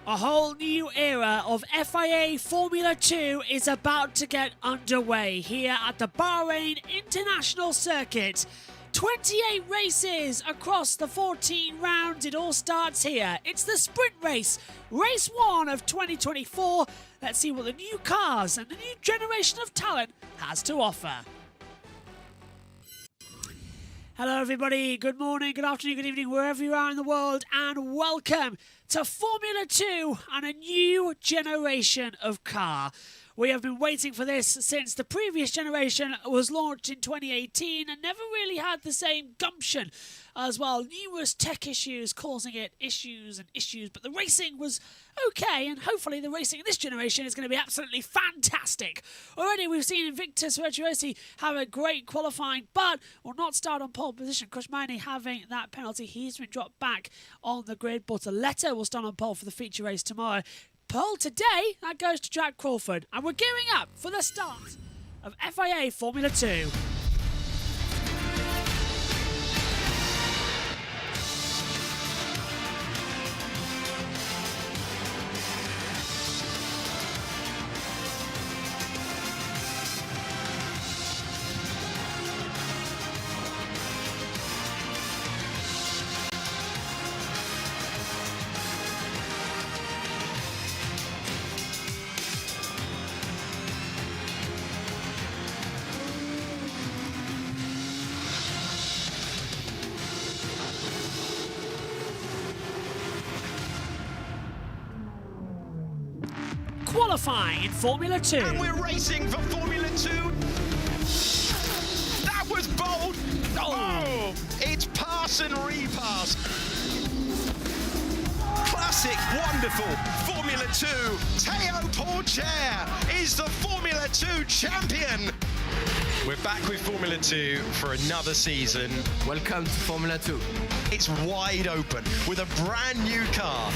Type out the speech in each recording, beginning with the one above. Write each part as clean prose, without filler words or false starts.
A whole new era of FIA Formula 2 is about to get underway here at the Bahrain International Circuit. 28 races across the 14 rounds. It all starts here. It's the sprint race, race 1 of 2024. Let's see what the new cars and the new generation of talent has to offer. Hello everybody, good morning, good afternoon, good evening, wherever you are in the world, and welcome to Formula 2 and a new generation of car. We have been waiting for this since the previous generation was launched in 2018 and never really had the same gumption as well. Numerous tech issues causing it issues, but the racing was okay, and hopefully the racing in this generation is going to be absolutely fantastic. Already we've seen Invictus Virtuosi have a great qualifying, but will not start on pole position. Kushmani having that penalty, he's been dropped back on the grid. Bortoleto will start on pole for the feature race tomorrow. Pole today, that goes to Jack Crawford, and we're gearing up for the start of FIA Formula 2. Qualifying in Formula 2. And we're racing for Formula 2. That was bold. Oh, it's pass and repass. Classic, wonderful Formula 2. Théo Pourchaire is the Formula 2 champion. We're back with Formula 2 for another season. Welcome to Formula 2. It's wide open with a brand new car.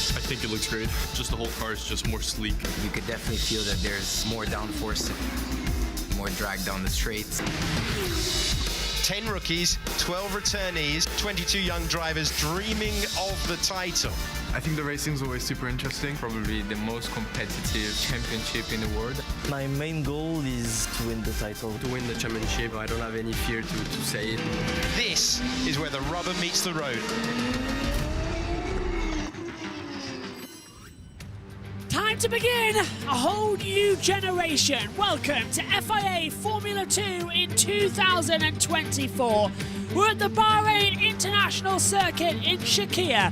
I think it looks great. Just the whole car is just more sleek. You could definitely feel that there's more downforce, more drag down the straights. 10 rookies, 12 returnees, 22 young drivers dreaming of the title. I think the racing is always super interesting. Probably the most competitive championship in the world. My main goal is to win the title. To win the championship, I don't have any fear to say it. This is where the rubber meets the road. Time to begin a whole new generation. Welcome to FIA Formula 2 in 2024. We're at the Bahrain International Circuit in Sharjah.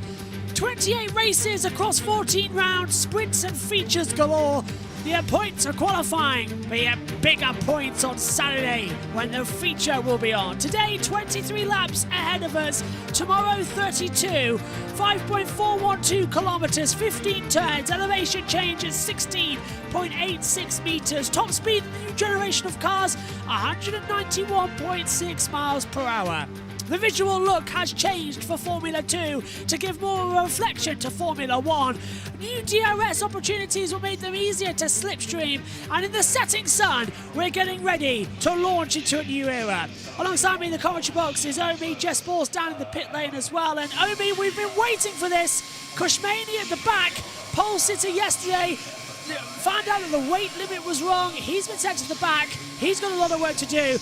28 races across 14 rounds, sprints and features galore. The points are qualifying, but yet bigger points on Saturday when the feature will be on. Today, 23 laps ahead of us. Tomorrow, 32. 5.412 kilometers, 15 turns. Elevation change is 16.86 meters. Top speed in the new generation of cars, 191.6 miles per hour. The visual look has changed for Formula 2 to give more reflection to Formula 1. New DRS opportunities will make them easier to slipstream, and in the setting sun, we're getting ready to launch into a new era. Alongside me in the commentary box is Omi. Jess Ball's down in the pit lane as well, and Omi, we've been waiting for this. Kushmani at the back, pole sitter yesterday, found out that the weight limit was wrong. He's been sent to the back. He's got a lot of work to do.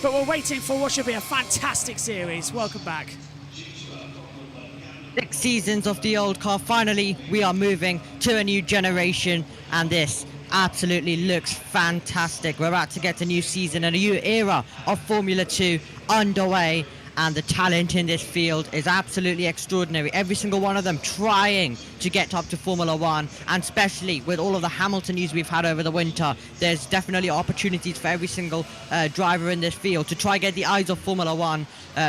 But we're waiting for what should be a fantastic series. Welcome back. 6 seasons of the old car. Finally, we are moving to a new generation, and this absolutely looks fantastic. We're about to get a new season and a new era of Formula 2 underway, and the talent in this field is absolutely extraordinary. Every single one of them trying to get up to Formula 1, and especially with all of the Hamilton news we've had over the winter, there's definitely opportunities for every single driver in this field to try get the eyes of Formula 1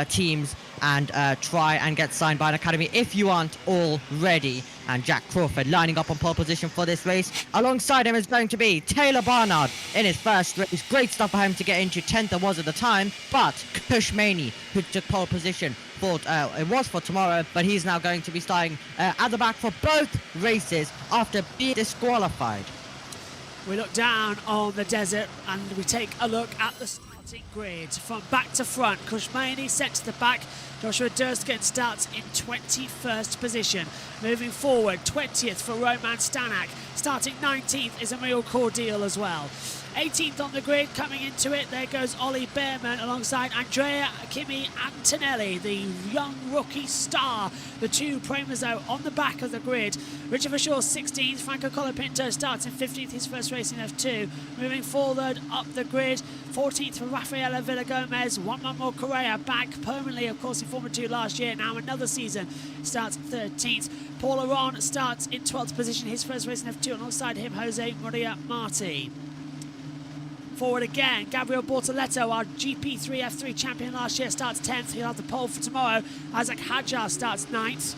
teams and try and get signed by an academy if you aren't already. And Jack Crawford lining up on pole position for this race. Alongside him is going to be Taylor Barnard in his first race. Great stuff for him to get into. 10th it was at the time, but Kushmani, who took pole position, thought it was for tomorrow, but he's now going to be starting at the back for both races after being disqualified. We look down on the desert and we take a look at the starting grid from back to front. Kushmani sent to the back. Joshua Durskin starts in 21st position. Moving forward, 20th for Roman Stanak. Starting 19th is Emil Cordial as well. 18th on the grid, coming into it, there goes Ollie Behrman alongside Andrea Kimi Antonelli, the young rookie star. The two Premazzo on the back of the grid. Richard Verschoor 16th, Franco Colapinto starts in 15th, his first race in F2. Moving forward up the grid, 14th for Rafaela Villagomez, Juan Manuel Correa back permanently, of course, in Formula 2 last year, now another season, starts 13th. Paul Aron starts in 12th position, his first race in F2, alongside him Jose Maria Marti. Forward again, Gabriel Bortoletto, our GP3 F3 champion last year, starts 10th. He'll have the pole for tomorrow. Isaac Hadjar starts 9th.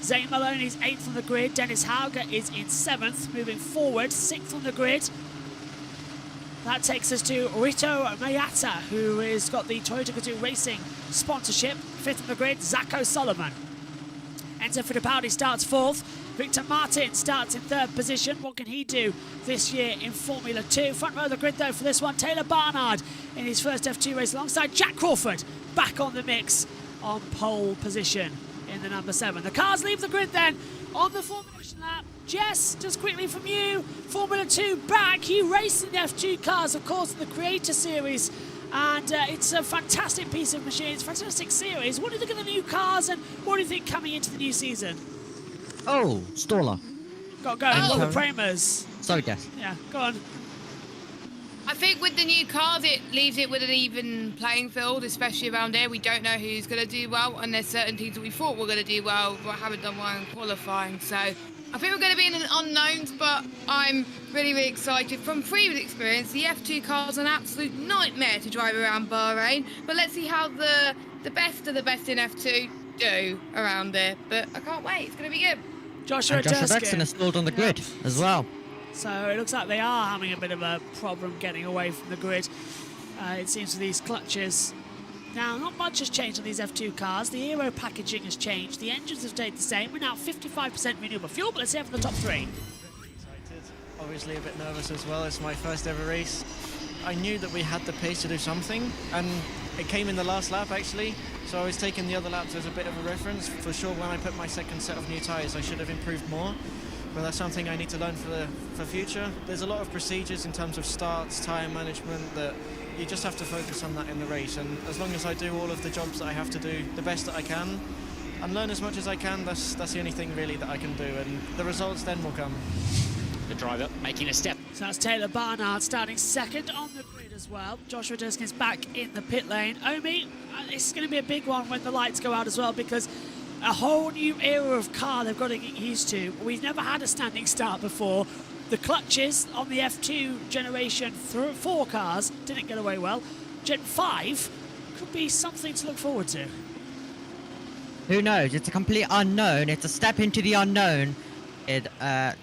Zane Maloney's 8th on the grid. Dennis Hauger is in 7th. Moving forward, 6th on the grid. That takes us to Rito Mayata, who has got the Toyota Gazoo Racing sponsorship. 5th on the grid, Zach O'Sullivan. Enzo Fittipaldi starts 4th. Victor Martin starts in 3rd position. What can he do this year in Formula 2? Front row of the grid, though, for this one, Taylor Barnard in his first F2 race alongside Jack Crawford, back on the mix on pole position in the number 7. The cars leave the grid then on the formation lap. Jess, just quickly from you, Formula 2 back. You raced in the F2 cars, of course, in the Creator Series. And it's a fantastic piece of machine. It's a fantastic series. What do you think of the new cars, and what do you think coming into the new season? Oh, Staller. Got going. Oh. What the Premers? Sorry, Jess. Yeah, go on. I think with the new cars, it leaves it with an even playing field, especially around here. We don't know who's going to do well, and there's certain teams that we thought were going to do well, but haven't done well in qualifying. So I think we're going to be in an unknowns, but I'm really, really excited. From previous experience, the F2 car's an absolute nightmare to drive around Bahrain, but let's see how the best of the best in F2 do around there. But I can't wait. It's going to be good. Joshua Dixon is still on the grid as well. So it looks like they are having a bit of a problem getting away from the grid. It seems, for these clutches. Now, not much has changed on these F2 cars. The aero packaging has changed. The engines have stayed the same. We're now 55% renewable fuel, but let's see for the top 3. Excited. Obviously a bit nervous as well. It's my first ever race. I knew that we had the pace to do something, and it came in the last lap actually. So I was taking the other laps as a bit of a reference. For sure, when I put my second set of new tyres, I should have improved more. But that's something I need to learn for future. There's a lot of procedures in terms of starts, tyre management, that you just have to focus on that in the race. And as long as I do all of the jobs that I have to do the best that I can and learn as much as I can, that's the only thing really that I can do. And the results then will come. The driver making a step. So that's Taylor Barnard starting second on the grid as well. Joshua Durskin's back in the pit lane. Omi, this is going to be a big one when the lights go out as well, because a whole new era of car they've got to get used to. We've never had a standing start before. The clutches on the F2 generation 4 cars didn't get away well. Gen 5 could be something to look forward to. Who knows? It's a complete unknown. It's a step into the unknown.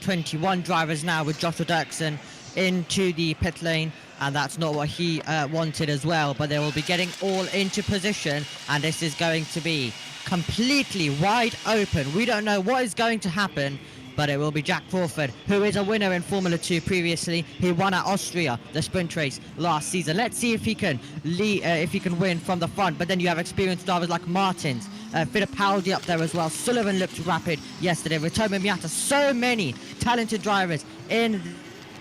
21 drivers now with Joshua Dirksen into the pit lane, and that's not what he wanted as well. But they will be getting all into position, and this is going to be completely wide open. We don't know what is going to happen, but it will be Jack Crawford, who is a winner in Formula 2 previously. He won at Austria, the sprint race last season. Let's see if he can win from the front. But then you have experienced drivers like Martins, Fittipaldi up there as well. Sullivan looked rapid yesterday. Ritomo Miata, so many talented drivers in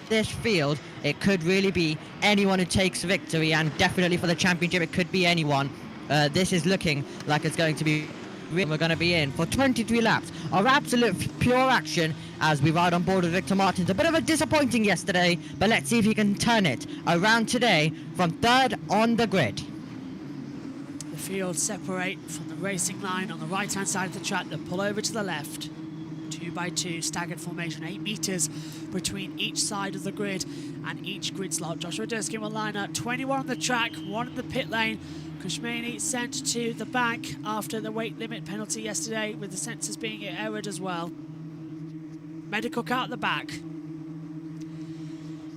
this field. It could really be anyone who takes victory, and definitely for the championship, it could be anyone. This is looking like it's going to be. We're going to be in for 23 laps of absolute pure action as we ride on board with Victor Martins. A bit of a disappointing yesterday, but let's see if he can turn it around today from 3rd on the grid. The field separate from the racing line on the right-hand side of the track. They pull over to the left. 2 by 2 staggered formation, 8 meters between each side of the grid and each grid slot. Joshua Durskin will line up. 21 on the track, 1 in the pit lane. Kushmani sent to the back after the weight limit penalty yesterday, with the sensors being errored as well. Medical car at the back.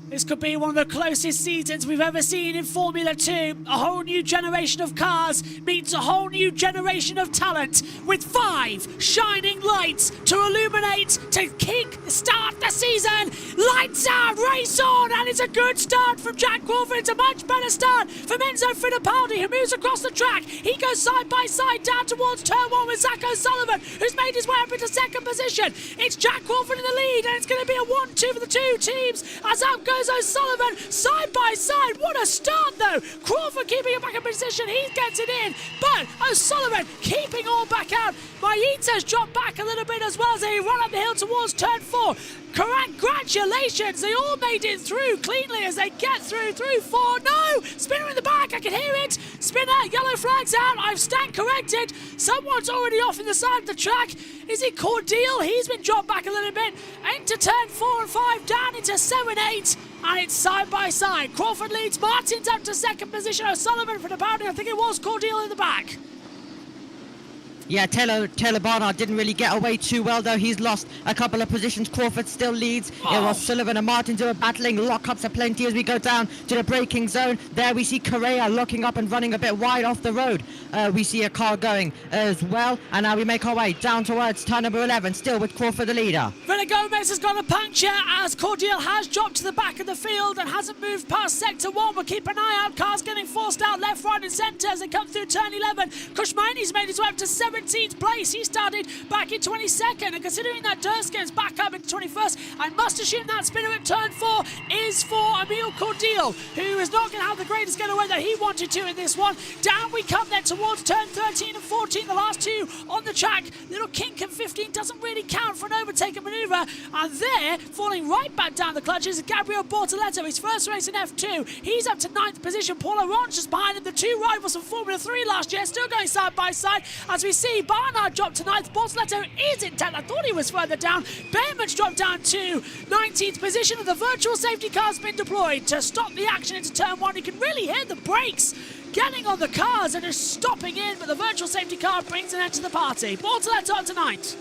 This could be one of the closest seasons we've ever seen in Formula 2. A whole new generation of cars meets a whole new generation of talent with 5 shining lights to illuminate, to kick-start the season. Lights out, race on, and it's a good start from Jack Crawford. It's a much better start from Enzo Fittipaldi, who moves across the track. He goes side by side down towards turn 1 with Zach O'Sullivan, who's made his way up into second position. It's Jack Crawford in the lead, and it's going to be a 1-2 for the two teams as up goes O'Sullivan side by side. What a start though. Crawford keeping it back in position. He gets it in, but O'Sullivan keeping all back out. Maita's dropped back a little bit as well as they run up the hill towards turn 4. Congratulations, they all made it through cleanly as they get through 4. No, Spinner in the back, I can hear it. Spinner, yellow flags out. I've stand corrected. Someone's already off in the side of the track. Is it Cordeal? He's been dropped back a little bit into turn 4 and 5, down into 7, 8. And it's side by side. Crawford leads, Martin's up to second position. O'Sullivan for the boundary. I think it was Cordeal in the back. Yeah, Taylor Barnard didn't really get away too well, though. He's lost a couple of positions. Crawford still leads. It was Sullivan and Martins who are battling. Lockups are plenty as we go down to the braking zone. There we see Correa locking up and running a bit wide off the road. We see a car going as well. And now we make our way down towards turn number 11, still with Crawford the leader. Villagomez has got a puncture as Cordeal has dropped to the back of the field and hasn't moved past sector 1. We'll keep an eye out. Cars getting forced out left, right and centre as they come through turn 11. Kushmani's made his way up to 17th place. He started back in 22nd, and considering that Durskin's back up into 21st, I must assume that Spinner at turn 4 is for Emile Cordeal, who is not going to have the greatest getaway that he wanted to in this one. Down we come then towards turn 13 and 14, the last two on the track. Little kink and 15 doesn't really count for an overtaking manoeuvre, and there, falling right back down the clutches, is Gabriel Bortoletto, his first race in F2. He's up to 9th position. Paul Orange is behind him, the two rivals from Formula 3 last year, still going side by side, as we see Barnard dropped to 9th. Bortoletto is in 10th. I thought he was further down. Behrman's dropped down to 19th position, and the virtual safety car's been deployed to stop the action into turn 1. You can really hear the brakes getting on the cars and just stopping in, but the virtual safety car brings an end to the party. Bortoletto up to 9th.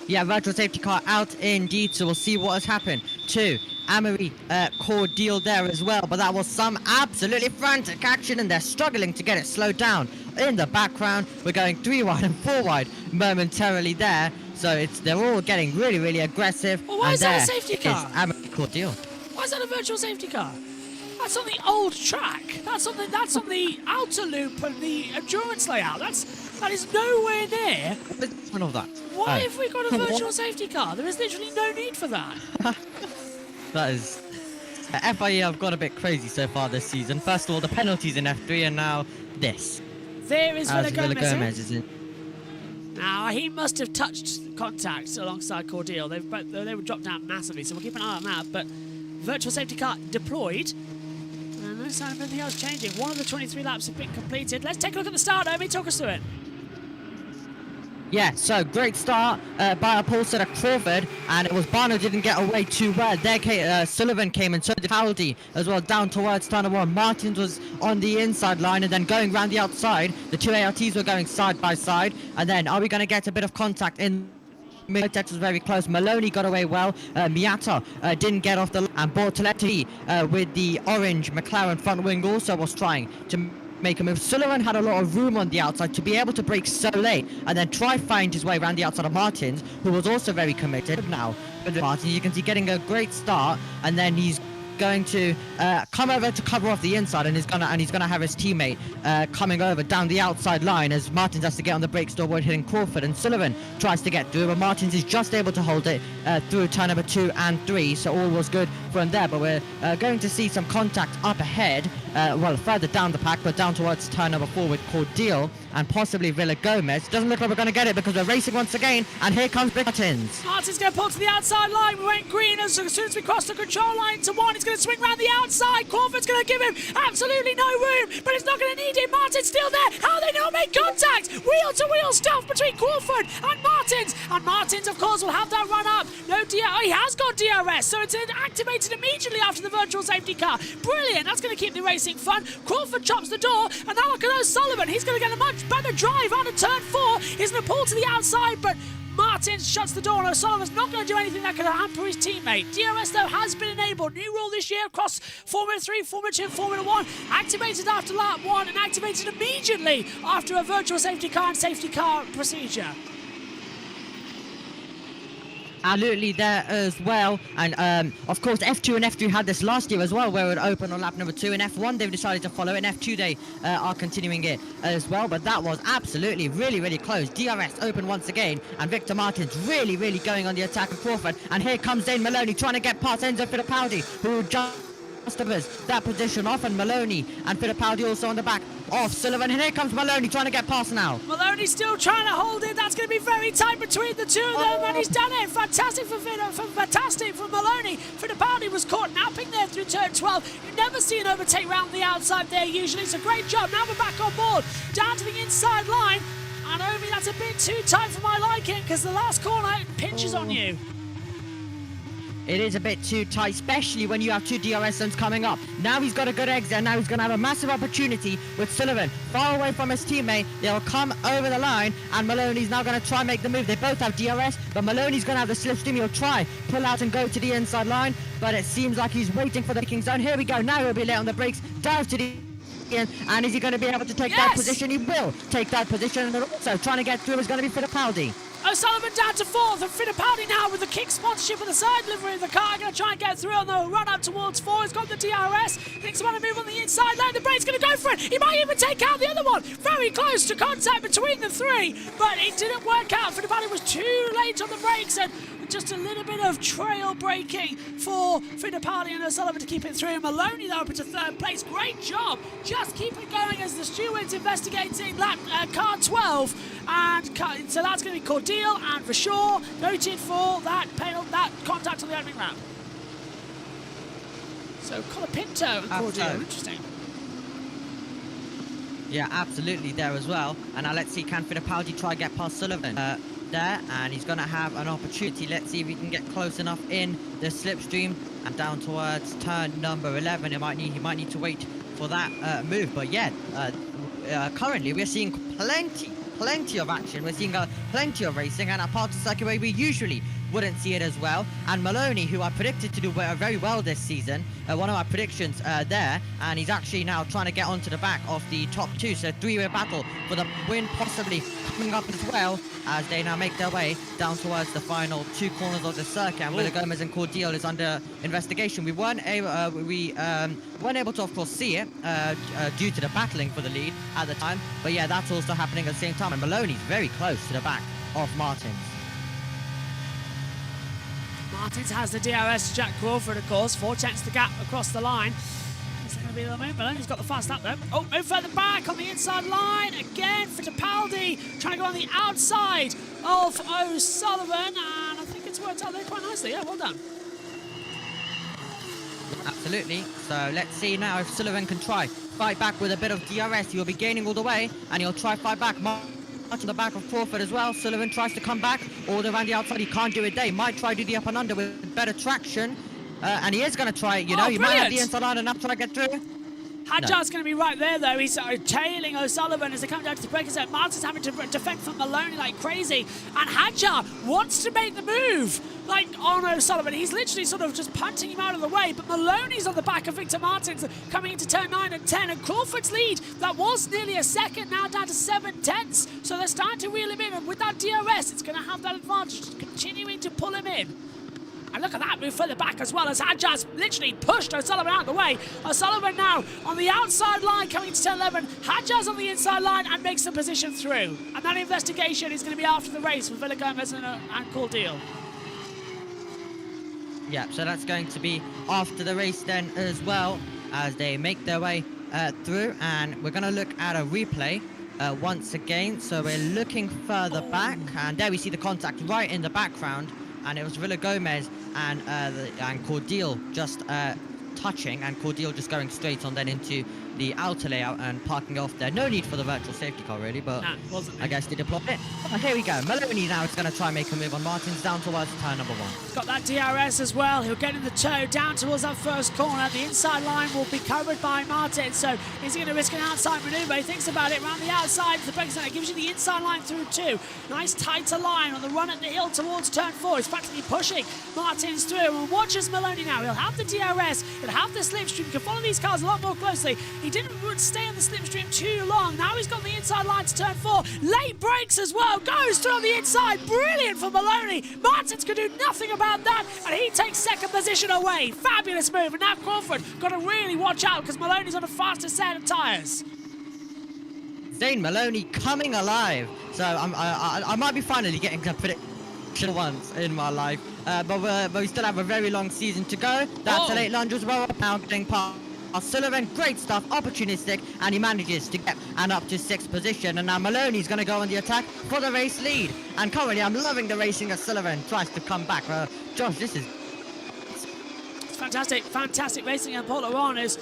Yeah, virtual safety car out indeed, so we'll see what has happened to Amory Cordeal there as well, but that was some absolutely frantic action and they're struggling to get it slowed down. In the background, we're going 3 wide and 4 wide momentarily there, so they're all getting really, really aggressive. Well, why is that a safety car? Amory Cordeal. Why is that a virtual safety car? That's on the old track. That's on the outer loop and the endurance layout. That is nowhere near. What's one of that? Why have we got a virtual safety car? There is literally no need for that. That is... FIE have got a bit crazy so far this season. First of all, the penalties in F3 and now this. There is Villagomez is in. Now, he must have touched contact alongside Cordeal. They were dropped down massively, so we'll keep an eye on that. But virtual safety car deployed. And no sign of anything else changing. One of the 23 laps have been completed. Let's take a look at the start, Omi. Talk us through it. Yeah, so great start by a pole setter Crawford, and it was Barno didn't get away too well. There Sullivan came and so did Howdy as well down towards turn 1. Martins was on the inside line and then going round the outside. The two ARTs were going side by side, and then are we going to get a bit of contact in? Tex was very close. Maloney got away well. Miata didn't get off the and Bortoletti with the orange McLaren front wing also was trying to make a move. Sullivan had a lot of room on the outside to be able to brake so late and then try find his way around the outside of Martins, who was also very committed. Now with Martins, you can see getting a great start, and then he's going to come over to cover off the inside, and he's gonna have his teammate coming over down the outside line as Martins has to get on the brakes to avoid hitting Crawford, and Sullivan tries to get through, but Martins is just able to hold it through turn number 2 and 3, so all was good from there. But we're going to see some contact up ahead, well, further down the pack, but down towards turn number 4 with Cordeal and possibly Villagomez. Doesn't look like we're going to get it because we're racing once again, and here comes Martins. Martins going to pull to the outside line. We went green as soon as we crossed the control line to 1. He's going to swing round the outside. Crawford's going to give him absolutely no room, but it's not going to need him. Martins still there. How they not make contact? Wheel to wheel stuff between Crawford and Martins. And Martins, of course, will have that run up. No DR. Oh, he has got DRS, so it's activated immediately after the virtual safety car. Brilliant. That's going to keep the racing fun. Crawford chops the door, and now look at O'Sullivan. He's going to get a much better drive out of turn 4. He's going to pull to the outside, but Martins Martins shuts the door, and O'Sullivan's not going to do anything that could hamper his teammate. DRS, though, has been enabled. New rule this year across Formula 3, Formula 2, Formula 1. Activated after lap 1 and activated immediately after a virtual safety car and safety car procedure. Absolutely there as well, and of course F2 and F3 had this last year as well, where it would open on lap number 2. In F1 they've decided to follow it, in F2 they are continuing it as well, but that was absolutely really close. DRS open once again, and Victor Martins really going on the attack of Crawford, and here comes Dane Maloney trying to get past Enzo Fittipaldi, who just that position off, and Maloney and Fittipaldi also on the back of Sullivan, and here comes Maloney trying to get past now. Maloney's still trying to hold it. That's going to be very tight between the two of them, and he's done it. Fantastic for Maloney. Fittipaldi was caught napping there through turn 12. You never see an overtake round the outside there usually. It's a great job. Now we're back on board, down to the inside line, and Ovi, that's a bit too tight for my liking, because the last corner pinches on you. It is a bit too tight, especially when you have 2 DRS zones coming up. Now he's got a good exit, and now he's going to have a massive opportunity with Sullivan far away from his teammate. They'll come over the line, and Maloney's now going to try and make the move. They both have DRS, but Maloney's going to have the slipstream. He'll try, pull out and go to the inside line, but it seems like he's waiting for the braking zone. Here we go. Now he'll be late on the brakes, dives to the in, and is he going to be able to take that position? He will take that position, and also trying to get through is going to be Fittipaldi. O'Sullivan down to 4th, and Fittipaldi now with the kick sponsorship of the side livery of the car, going to try and get through on the run up towards 4. He's got the DRS, thinks about to move on the inside lane, the brake's going to go for it. He might even take out the other one. Very close to contact between the 3, but it didn't work out. Fittipaldi was too late on the brakes, and just a little bit of trail braking for Fittipaldi and O'Sullivan to keep it through. Maloney though up into 3rd place. Great job. Just keep it going as the stewards investigating lap car 12. And so that's going to be Cordeal and for sure noted for that contact on the opening lap. So Colapinto and Cordeal, interesting. Yeah, absolutely there as well. And now let's see, can Fittipaldi try and get past Sullivan there, and he's going to have an opportunity. Let's see if he can get close enough in the slipstream and down towards turn number 11. He might need to wait for that move. But yeah, currently we're seeing plenty of action. We're seeing plenty of racing, and at parts of the circuit where we usually wouldn't see it as well. And Maloney, who I predicted to do very well this season, one of my predictions there, and he's actually now trying to get onto the back of the top 2, so 3-way battle for the win possibly coming up as well, as they now make their way down towards the final 2 corners of the circuit. And Willie Gomez and Cordeal is under investigation. We weren't able to, of course, see it due to the battling for the lead at the time, but yeah, that's also happening at the same time, and Maloney's very close to the back of Martins. Martins has the DRS to Jack Crawford, of course. 4 tenths the gap across the line. Is there going to be the move? Maloney's got the fast lap there. Oh, move further back on the inside line. Again, Fittipaldi trying to go on the outside of O'Sullivan. And I think it's worked out there quite nicely. Yeah, well done. Absolutely. So let's see now if Sullivan can try fight back with a bit of DRS. He'll be gaining all the way, and he'll try fight back. On the back of Crawford as well. Sullivan tries to come back all the way around the outside. He can't do it there. He might try to do the up and under with better traction, and he is going to try it, you know. He might have the inside line enough to try to get through. Hadjar's going to be right there, though. He's tailing O'Sullivan as they come down to the break. Martin's having to defend from Maloney like crazy. And Hadjar wants to make the move, like on O'Sullivan. He's literally sort of just punting him out of the way. But Maloney's on the back of Victor Martins coming into turn 9 and 10. And Crawford's lead, that was nearly a second, now down to 7 tenths. So they're starting to reel him in. And with that DRS, it's going to have that advantage, continuing to pull him in. And look at that move further back as well, as Hadjar's literally pushed O'Sullivan out of the way. O'Sullivan now on the outside line coming to turn 11. Hadjar's on the inside line and makes the position through. And that investigation is going to be after the race with Willie Gomez and Cordeal. Yeah, so that's going to be after the race then as well, as they make their way through. And we're going to look at a replay once again. So we're looking further back, and there we see the contact right in the background. And it was Willie Gomez and Cordeal just touching, and Cordeal just going straight on then into the outer layout and parking off there. No need for the virtual safety car really, but Nah, wasn't I guess they deployed it. Oh, here we go. Maloney now is going to try and make a move on Martins down towards turn number 1. He's got that DRS as well. He'll get in the toe down towards that first corner. The inside line will be covered by Martin, so is he going to risk an outside manoeuvre? He thinks about it around the outside of the braking zone. It gives you the inside line through 2. Nice tighter line on the run at the hill towards turn 4. He's practically pushing Martins through. And watch as Maloney now. He'll have the DRS. He'll have the slipstream. He can follow these cars a lot more closely. He didn't stay on the slipstream too long. Now he's got the inside line to turn 4. Late brakes as well. Goes through on the inside. Brilliant for Maloney. Martins can do nothing about that. And he takes second position away. Fabulous move. And now Crawford got to really watch out because Maloney's on a faster set of tyres. Zane Maloney coming alive. So I might be finally getting a prediction once in my life. But we still have a very long season to go. That's a late lunge as well. Now getting past Sullivan. Great stuff. Opportunistic. And he manages to get and up to 6th position. And now Maloney's going to go on the attack for the race lead. And currently I'm loving the racing as Sullivan tries to come back. Josh, this is... It's fantastic racing. And Paul Laurent is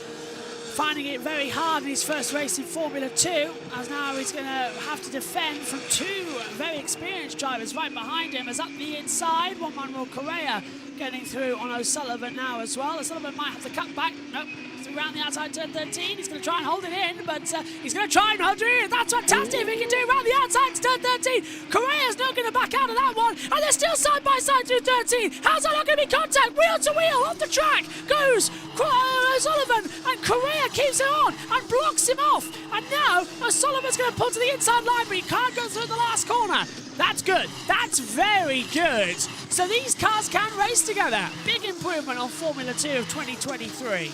finding it very hard in his first race in Formula 2, as now he's going to have to defend from 2 very experienced drivers right behind him. As up the inside, Juan Manuel Correa getting through on O'Sullivan now as well. O'Sullivan might have to cut back. Nope. Around the outside turn 13, he's going to try and hold it in, but he's going to try and hold it in. That's fantastic if he can do it around the outside to turn 13. Correa's not going to back out of that one, and they're still side by side through 13. How's that not going to be contact? Wheel to wheel off the track goes O'Sullivan, and Correa keeps it on and blocks him off. And now O'Sullivan's going to pull to the inside line, but he can't go through the last corner. That's good. That's very good. So these cars can race together. Big improvement on Formula 2 of 2023.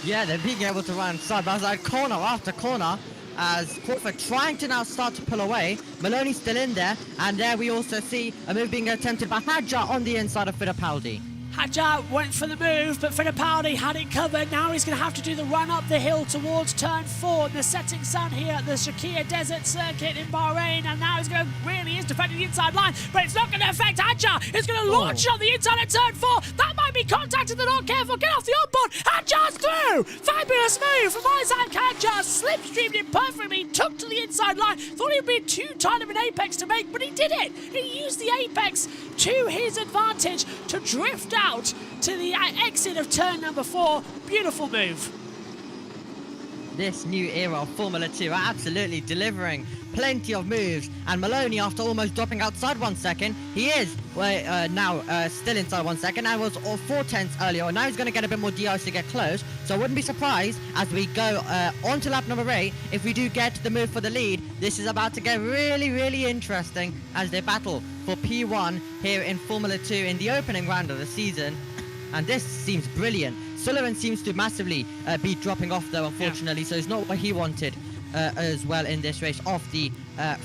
Yeah, they're being able to run side by side, corner after corner, as Crawford trying to now start to pull away. Maloney's still in there, and there we also see a move being attempted by Hadjar on the inside of Fittipaldi. Hadjar went for the move, but Fittipaldi had it covered. Now he's going to have to do the run up the hill towards turn 4 in the setting sun here at the Shakir Desert Circuit in Bahrain. And now he's going to really is defending the inside line, but it's not going to affect Hadjar. It's going to launch on the inside at turn 4. That might be contact if they're not careful. Get off the onboard. Hadjar's through. Fabulous move from Isaac Hadjar. Slipstreamed it perfectly. Took to the inside line. Thought he would be too tight of an apex to make, but he did it. He used the apex to his advantage to drift out to the exit of turn number 4. Beautiful move. This new era of Formula 2 are absolutely delivering plenty of moves, and Maloney, after almost dropping outside 1 second, he is now still inside 1 second, and was 4/10 earlier. Now he's going to get a bit more DRS to get close, so I wouldn't be surprised as we go on to lap number 8 if we do get the move for the lead. This is about to get really, really interesting as they battle for P1 here in Formula 2 in the opening round of the season, and this seems brilliant. Sullivan seems to massively be dropping off though, unfortunately, so it's not what he wanted as well in this race off the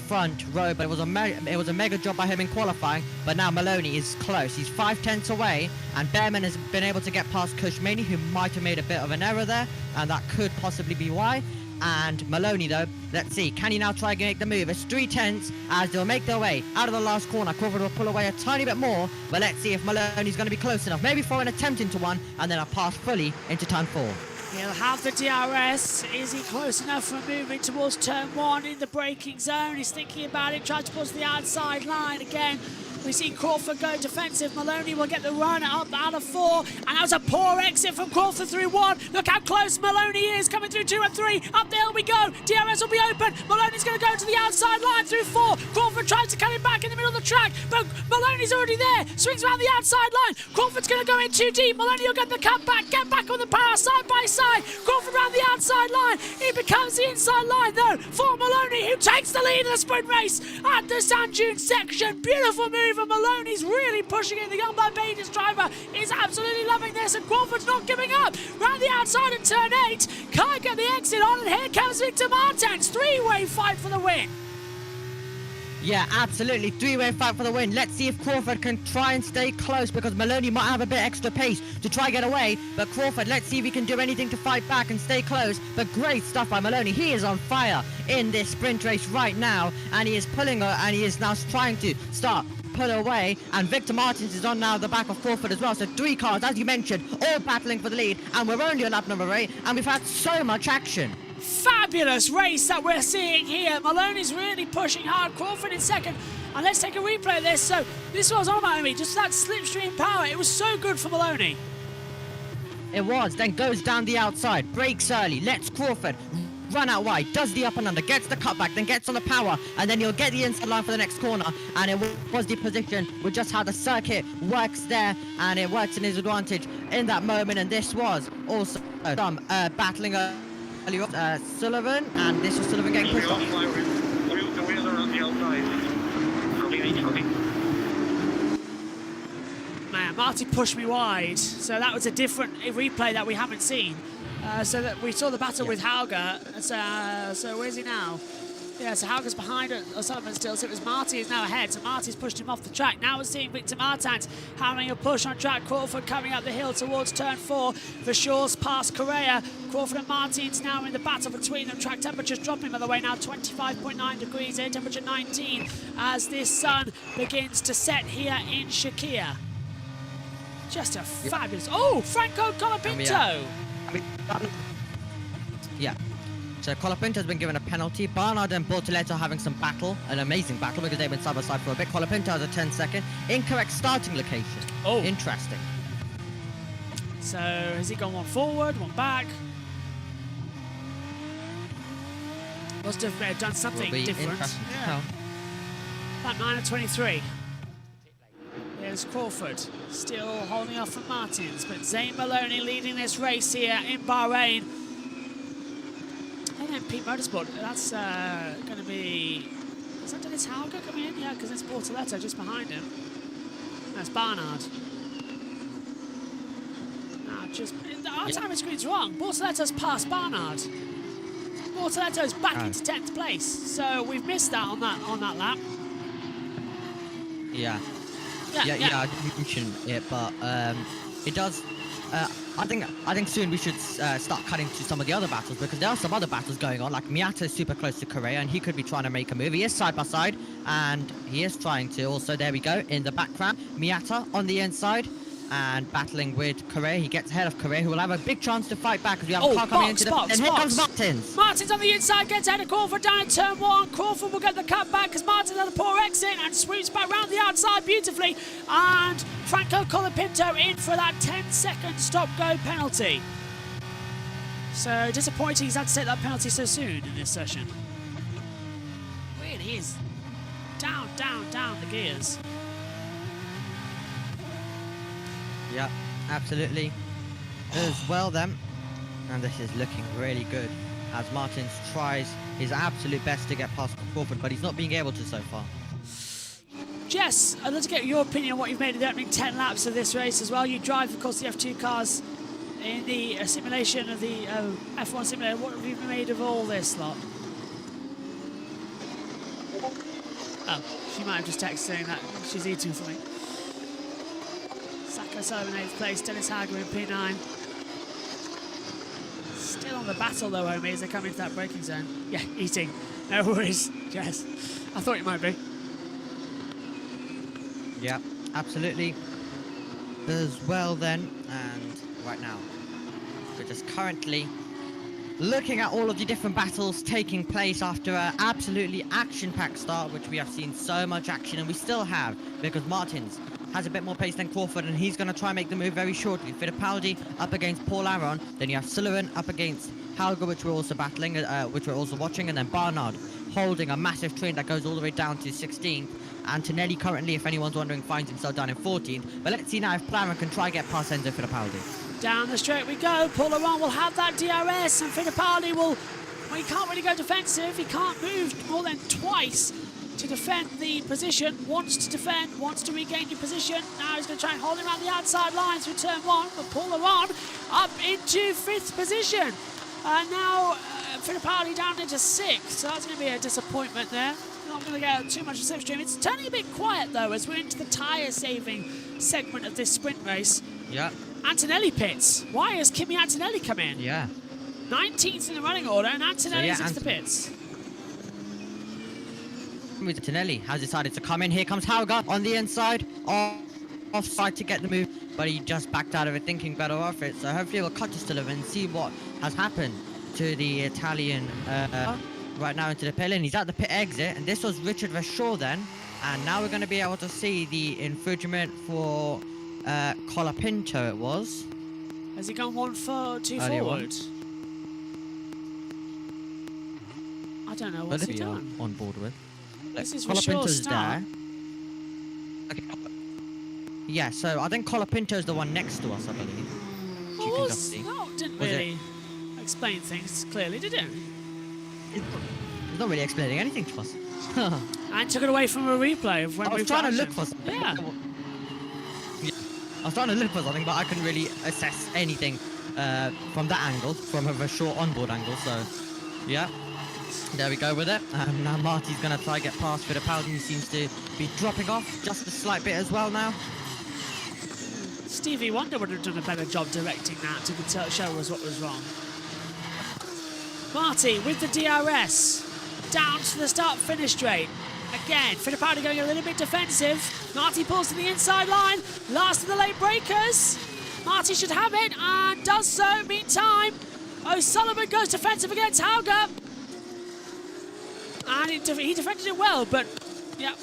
front row, but it was a mega job by him in qualifying. But now Maloney is close. He's 5/10 away, and Behrman has been able to get past Kushmani, who might have made a bit of an error there, and that could possibly be why. And Maloney though, let's see, can he now try and make the move? It's 3/10 as they'll make their way out of the last corner. Crawford will pull away a tiny bit more, but let's see if Maloney's going to be close enough, maybe for an attempt into one, and then a pass fully into turn 4. He'll have the DRS. Is he close enough for moving towards turn 1 in the braking zone? He's thinking about it, tries to push the outside line again. We see Crawford go defensive. Maloney will get the run up out of 4. And that was a poor exit from Crawford through 1. Look how close Maloney is, coming through 2 and 3. Up the hill we go. DRS will be open. Maloney's going to go to the outside line through 4. Crawford tries to cut him back in the middle of the track, but Maloney's already there. Swings around the outside line. Crawford's going to go in too deep. Maloney will get the cut back. Get back on the power side by side. Crawford around the outside line. He becomes the inside line though for Maloney, who takes the lead in the sprint race at the Sand Dunes section. Beautiful move. And Maloney's really pushing it. The young Barbadians driver is absolutely loving this, and Crawford's not giving up. Round the outside in turn 8, can't get the exit on, and here comes Victor Martens. 3-way fight for the win. Yeah, absolutely. Three-way fight for the win. Let's see if Crawford can try and stay close because Maloney might have a bit extra pace to try and get away. But Crawford, let's see if he can do anything to fight back and stay close. But great stuff by Maloney. He is on fire in this sprint race right now. And he is pulling and he is now trying to start pull away, and Victor Martins is on now the back of Crawford as well. So 3 cars, as you mentioned, all battling for the lead, and we're only on lap number 8, and we've had so much action. Fabulous race that we're seeing here. Maloney's really pushing hard. Crawford in second. And let's take a replay of this. So this was on about me, just that slipstream power. It was so good for Maloney. It was, then goes down the outside, breaks early, lets Crawford run out wide, does the up and under, gets the cutback, then gets on the power, and then he'll get the inside line for the next corner. And it was the position with just how the circuit works there, and it works in his advantage in that moment. And this was also some battling Sullivan, and this was Sullivan getting pushed off. Man, Marty pushed me wide, so that was a different replay that we haven't seen. So that we saw the battle with Hauger. So where's he now? Yeah, so Hauger's behind Sullivan still, so it was Marty who's now ahead. So Marty's pushed him off the track. Now we're seeing Victor Martins having a push on track. Crawford coming up the hill towards turn 4. Verschoor's past Correa. Crawford and Martins now in the battle between them. Track temperatures dropping, by the way, now 25.9 degrees, air temperature 19, as this sun begins to set here in Shakir. Just a fabulous... Oh, Franco Colapinto! Yeah. So Colapinto's been given a penalty. Barnard and Bortoletto having some battle, an amazing battle because they've been side by side for a bit. Colapinto has a 10-second. Incorrect starting location. Oh. Interesting. So has he gone one forward, one back? Must have done something different. Yeah. Lap 9 of 23. There's Crawford still holding off from Martins, but Zane Maloney leading this race here in Bahrain. And then JBMotorsports, that's going to be... Is that Dennis Hauger coming in? Yeah, because it's Bortoletto just behind him. That's Barnard. Now, just... Our timing screen's wrong. Bortoletto's past Barnard. Bortoletto's back into 10th place, so we've missed that on that lap. Yeah. Yeah, I didn't mention it, but it does. I think soon we should start cutting to some of the other battles because there are some other battles going on. Like Miata is super close to Correa, and he could be trying to make a move. He is side by side, and he is trying to. Also, there we go in the background. Miata on the inside and battling with Correa. He gets ahead of Correa, who will have a big chance to fight back because we have a car coming into the... And here comes Martins. Martins on the inside, gets ahead of Crawford down in turn 1. Crawford will get the cut back because Martins had a poor exit and sweeps back round the outside beautifully. And Franco Colapinto in for that 10-second stop-go penalty. So disappointing he's had to take that penalty so soon in this session. Really is down the gears. Yeah, absolutely. As well then. And this is looking really good as Martins tries his absolute best to get past Crawford, but he's not being able to so far. Jess, I'd love to get your opinion on what you've made of the opening 10 laps of this race as well. You drive, of course, the F2 cars in the simulation of the F1 simulator. What have you made of all this lot? Oh, she might have just texted saying that she's eating something. Sacco Sullivan 8th place, Dennis Hauger in P9. Still on the battle though, homie, as they come into that braking zone. Yeah, eating. No worries, Jess. I thought you might be. Yeah, absolutely. As well then, and right now, we're just currently looking at all of the different battles taking place after an absolutely action-packed start, which we have seen so much action, and we still have, because Martins has a bit more pace than Crawford, and he's going to try and make the move very shortly. Fittipaldi up against Paul Aron, then you have Sullivan up against Hauger, which we're also battling, which we're also watching, and then Barnard holding a massive train that goes all the way down to 16th. Antonelli currently, if anyone's wondering, finds himself down in 14th. But let's see now if Plaren can try get past Enzo Fittipaldi. Down the straight we go. Paul Aron will have that DRS, and Fittipaldi will... Well, he can't really go defensive. He can't move more than twice to defend the position. Wants to defend, wants to regain your position. Now he's going to try and hold him around the outside lines through turn 1. But Paul Aron up into 5th position. Now Fittipaldi down into 6th. So that's going to be a disappointment there. not going to get too much of a slipstream. It's turning a bit quiet, though, as we're into the tyre-saving segment of this sprint race. Yeah. Antonelli pits. Why has Kimi Antonelli come in? Yeah. 19th in the running order, and Antonelli's So, yeah, into the pits. Antonelli has decided to come in. Here comes Hauger on the inside, offside to get the move, but he just backed out of it, thinking better of it. So hopefully we'll cut to still and see what has happened to the Italian right now into the pit lane. He's at the pit exit, and this was Richard Verschoor then, and now we're going to be able to see the infringement for Colapinto. It was. Has he gone 1-2 Earlier forward? I don't know what's he done. On board with. This is Colapinto's there. Okay. Yeah, so I think Colapinto's the one next to us, I believe. Oh, didn't really explain things clearly, did it? He's not really explaining anything to us. And took it away from a replay of when I was trying to look for something. Yeah. I was trying to look for something, but I couldn't really assess anything from that angle, from a short onboard angle. So, yeah, there we go with it. And now Marty's going to try to get past Fittipaldi, who seems to be dropping off just a slight bit as well now. Stevie Wonder would have done a better job directing that to show us what was wrong. Marty with the DRS. Down to the start-finish straight. Again, Fittipaldi going a little bit defensive. Marty pulls to the inside line. Last of the late breakers. Marty should have it and does so. Meantime, O'Sullivan goes defensive against Hauger. And he defended it well, but yeah.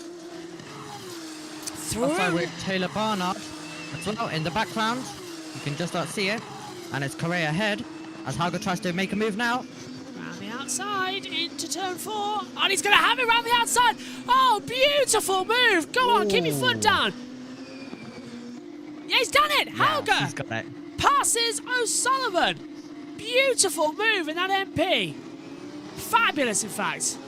Through. Also with Taylor Barnard as well in the background. You can just about see it. And it's Correa ahead as Hauger tries to make a move now. Round the outside into turn 4. And he's going to have it round the outside. Oh, beautiful move. Go on, keep your foot down. Yeah, he's done it. Hauger He's got it. passes O'Sullivan. Beautiful move in that MP. Fabulous, in fact.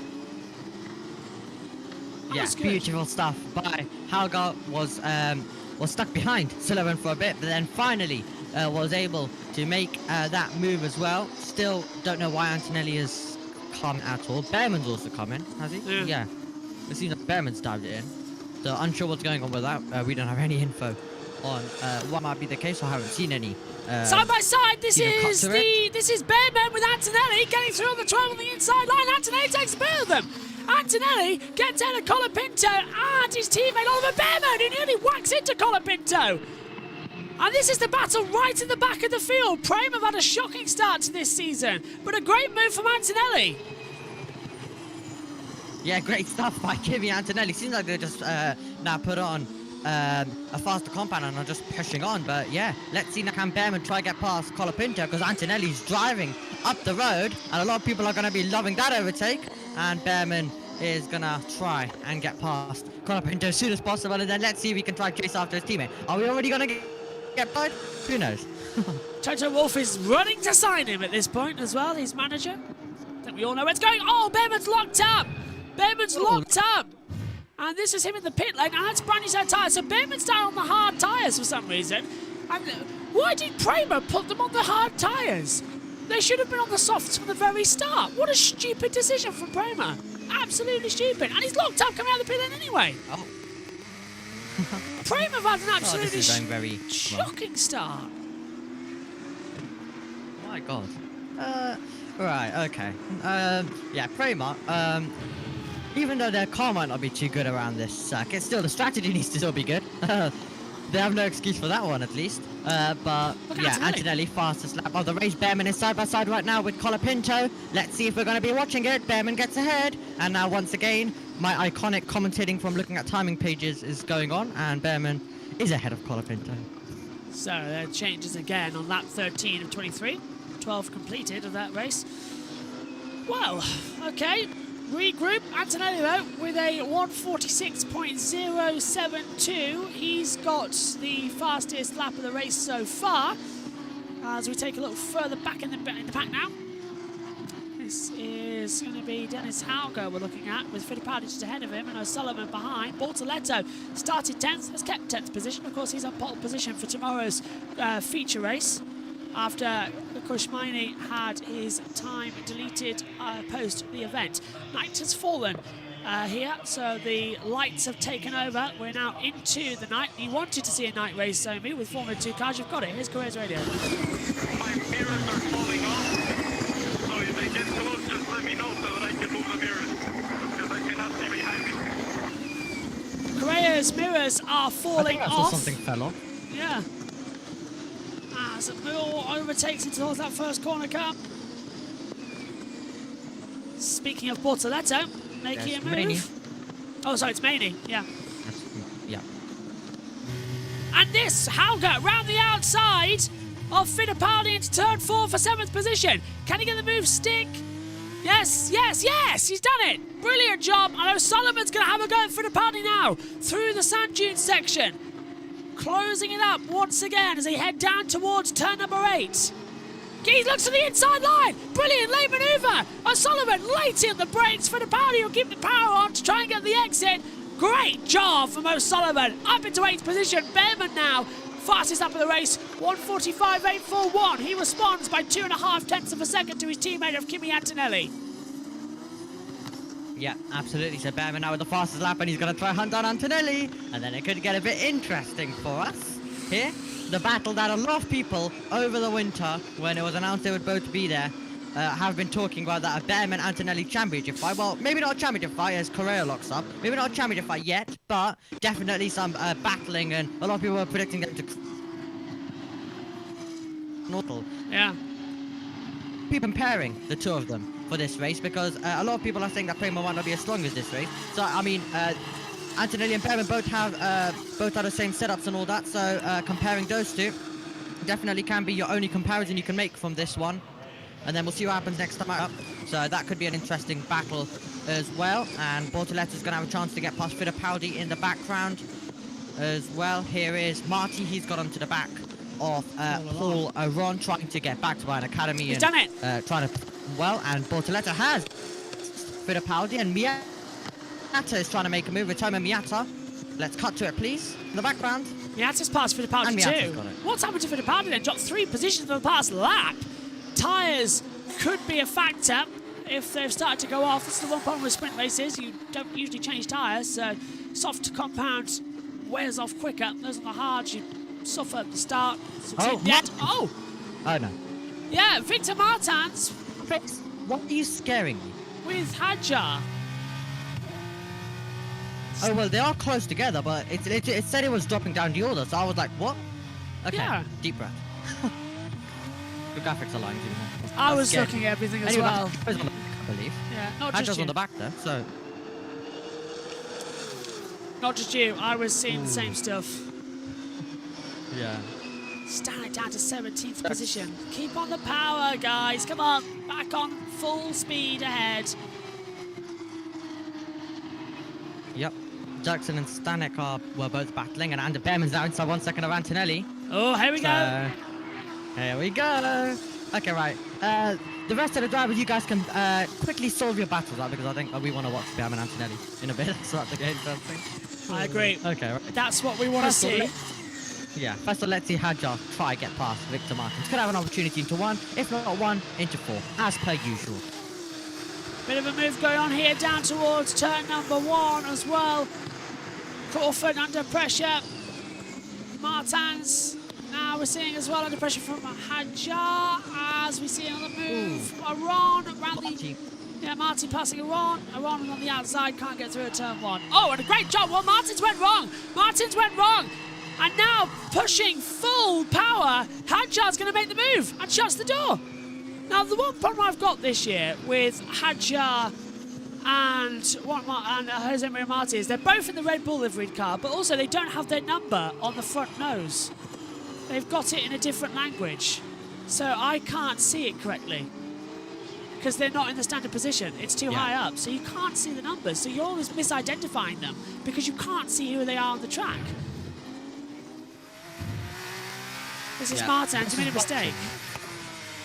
Yeah, beautiful stuff. But Hauger was stuck behind Sullivan for a bit, but then finally was able to make that move as well. Still don't know why Antonelli has come at all. Behrman's also come in, has he? Yeah. It seems like Behrman's dived it in. So unsure what's going on with that. We don't have any info on what might be the case. I haven't seen any. Side by side, this is Behrman with Antonelli getting through on the 12 on the inside line. Antonelli takes the pair of them. Antonelli gets out of Colapinto and his teammate Oliver Behrman, who nearly whacks into Colapinto. And this is the battle right in the back of the field. Prem have had a shocking start to this season, but a great move from Antonelli. Yeah, great stuff by Kimi Antonelli. Seems like they're just now put on a faster compound and are just pushing on. But yeah, let's see now can Behrman try to get past Colapinto, because Antonelli's driving up the road and a lot of people are going to be loving that overtake. And Behrman is going to try and get past Colapinto as soon as possible, and then let's see if he can try to chase after his teammate. Are we already going to get by? Who knows? Toto Wolff is running to sign him at this point as well, his manager. I think we all know where it's going. Oh, Behrman's locked up. Behrman's locked up. And this is him in the pit lane, and that's brand new set of tyres. So Behrman's down on the hard tyres for some reason. And why did Prema put them on the hard tyres? They should have been on the softs from the very start. What a stupid decision from Prema. Absolutely stupid. And he's locked up coming out of the pit lane anyway. Oh. Prema had an absolutely shocking start. My God. Right, okay. Yeah, Prema, even though their car might not be too good around this circuit, still the strategy needs to still be good. They have no excuse for that one, at least. But yeah, Antonelli, fastest lap of the race. Behrman is side by side right now with Colapinto. Let's see if we're going to be watching it. Behrman gets ahead, and now once again, my iconic commentating from looking at timing pages is going on, and Behrman is ahead of Colapinto. So there changes again on lap 13 of 23. 12 completed of that race. Well, okay. Regroup. Antonelli, though, with a 1:46.072. He's got the fastest lap of the race so far. As we take a look further back in the pack now. This is going to be Dennis Hauger we're looking at, with Fittipaldi just ahead of him and O'Sullivan behind. Bortoletto started 10th, has kept 10th position. Of course, he's on pole position for tomorrow's feature race, after Kushmaini had his time deleted post the event. Knight has fallen here. So the lights have taken over. We're now into the night. You wanted to see a night race, Somi, with Formula 2 cars. You've got it. Here's Careers Radio. My mirrors are falling off. So if they get close, just let me know so that I can move the mirrors. Because I cannot see behind me. Careers' mirrors are falling I off. saw something fell off. Yeah. As Moore overtakes it towards that first corner car. Speaking of Bortoletto, making a move. Maney. Oh, sorry, it's Maney. Yeah. Yeah. And this, Hauger round the outside of Fittipaldi into turn 4 for 7th position. Can he get the move stick? Yes, yes, yes, he's done it. Brilliant job. I know Sullivan's going to have a go at Fittipaldi now through the sand dune section. Closing it up once again as they head down towards turn number 8. He looks to the inside line. Brilliant late manoeuvre. O'Sullivan late in the brakes. Fittipaldi will keep the power on to try and get the exit. Great job from O'Sullivan. Up into 8th position. Behrman now fastest up of the race. 1:45.841. He responds by 2.5 tenths of a second to his teammate of Kimi Antonelli. Yeah, absolutely. So Behrman now with the fastest lap, and he's going to try hunt down Antonelli. And then it could get a bit interesting for us here. The battle that a lot of people over the winter, when it was announced they would both be there, have been talking about that a Behrman-Antonelli championship fight. Well, maybe not a championship fight as Correa locks up. Maybe not a championship fight yet, but definitely some battling, and a lot of people were predicting them to... Yeah. Be comparing the two of them for this race, because a lot of people are saying that Primo might not be as strong as this race. So, I mean... Antonelli and Behrman both are the same setups and all that, so comparing those two definitely can be your only comparison you can make from this one. And then we'll see what happens next time up. So that could be an interesting battle as well. And Bortoletto's going to have a chance to get past Fittipaldi in the background as well. Here is Marty. He's got onto the back of Paul Ron, trying to get back to Bayern Academy. He's done it! Trying to... Well, and Bortoletto has Fittipaldi, and Miata is trying to make a move with Tomo Miata. Let's cut to it, please. In the background. Miata's passed Fittipaldi too. What's happened to Fittipaldi then? Dropped 3 positions for the past lap. Tyres could be a factor if they've started to go off. This is the one problem with sprint races. You don't usually change tyres, so soft compound wears off quicker. Those on the hards, you suffer at the start. Oh, oh no. Yeah, Victor Martins. What are you scaring me? With Hadjar. Oh, well, they are close together, but it said it was dropping down the order, so I was like, what? Okay, yeah. Deep breath. The graphics are lying to me. I was looking at everything as well. On the back, I believe. Yeah, not Hadjar's just you. on the back there, so... Not just you, I was seeing the same stuff. Yeah. Stand it down to 17th position. Keep on the power, guys. Come on, back on full speed ahead. Yep. Jackson and Stanek were both battling, and Ander Behrman's now inside 1 second of Antonelli. Oh, here we go. Here we go. Okay, right. The rest of the drivers, you guys can quickly solve your battles, right? Because I think we want to watch Behrman and Antonelli in a bit. So that's the game first thing. I agree. Okay, right. That's what we want to see. Yeah, first of all, let's see Hadjar try get past Victor Martins. Could have an opportunity into 1, if not 1, into 4, as per usual. Bit of a move going on here down towards turn number 1 as well. Crawford under pressure. Martins now we're seeing as well under pressure from Hadjar as we see another move. Aron around the... Yeah, Martin passing Aron. Aron on the outside, can't get through at turn 1. Oh, and a great job. Well, Martins went wrong. Martins went wrong. And now pushing full power, Hadjar's going to make the move and shuts the door. Now, the one problem I've got this year with Hadjar and Jose Maria Martins, they're both in the Red Bull liveried car, but also they don't have their number on the front nose. They've got it in a different language, so I can't see it correctly because they're not in the standard position. It's too high up, so you can't see the numbers. So you're always misidentifying them because you can't see who they are on the track. This is Martins, he made a mistake.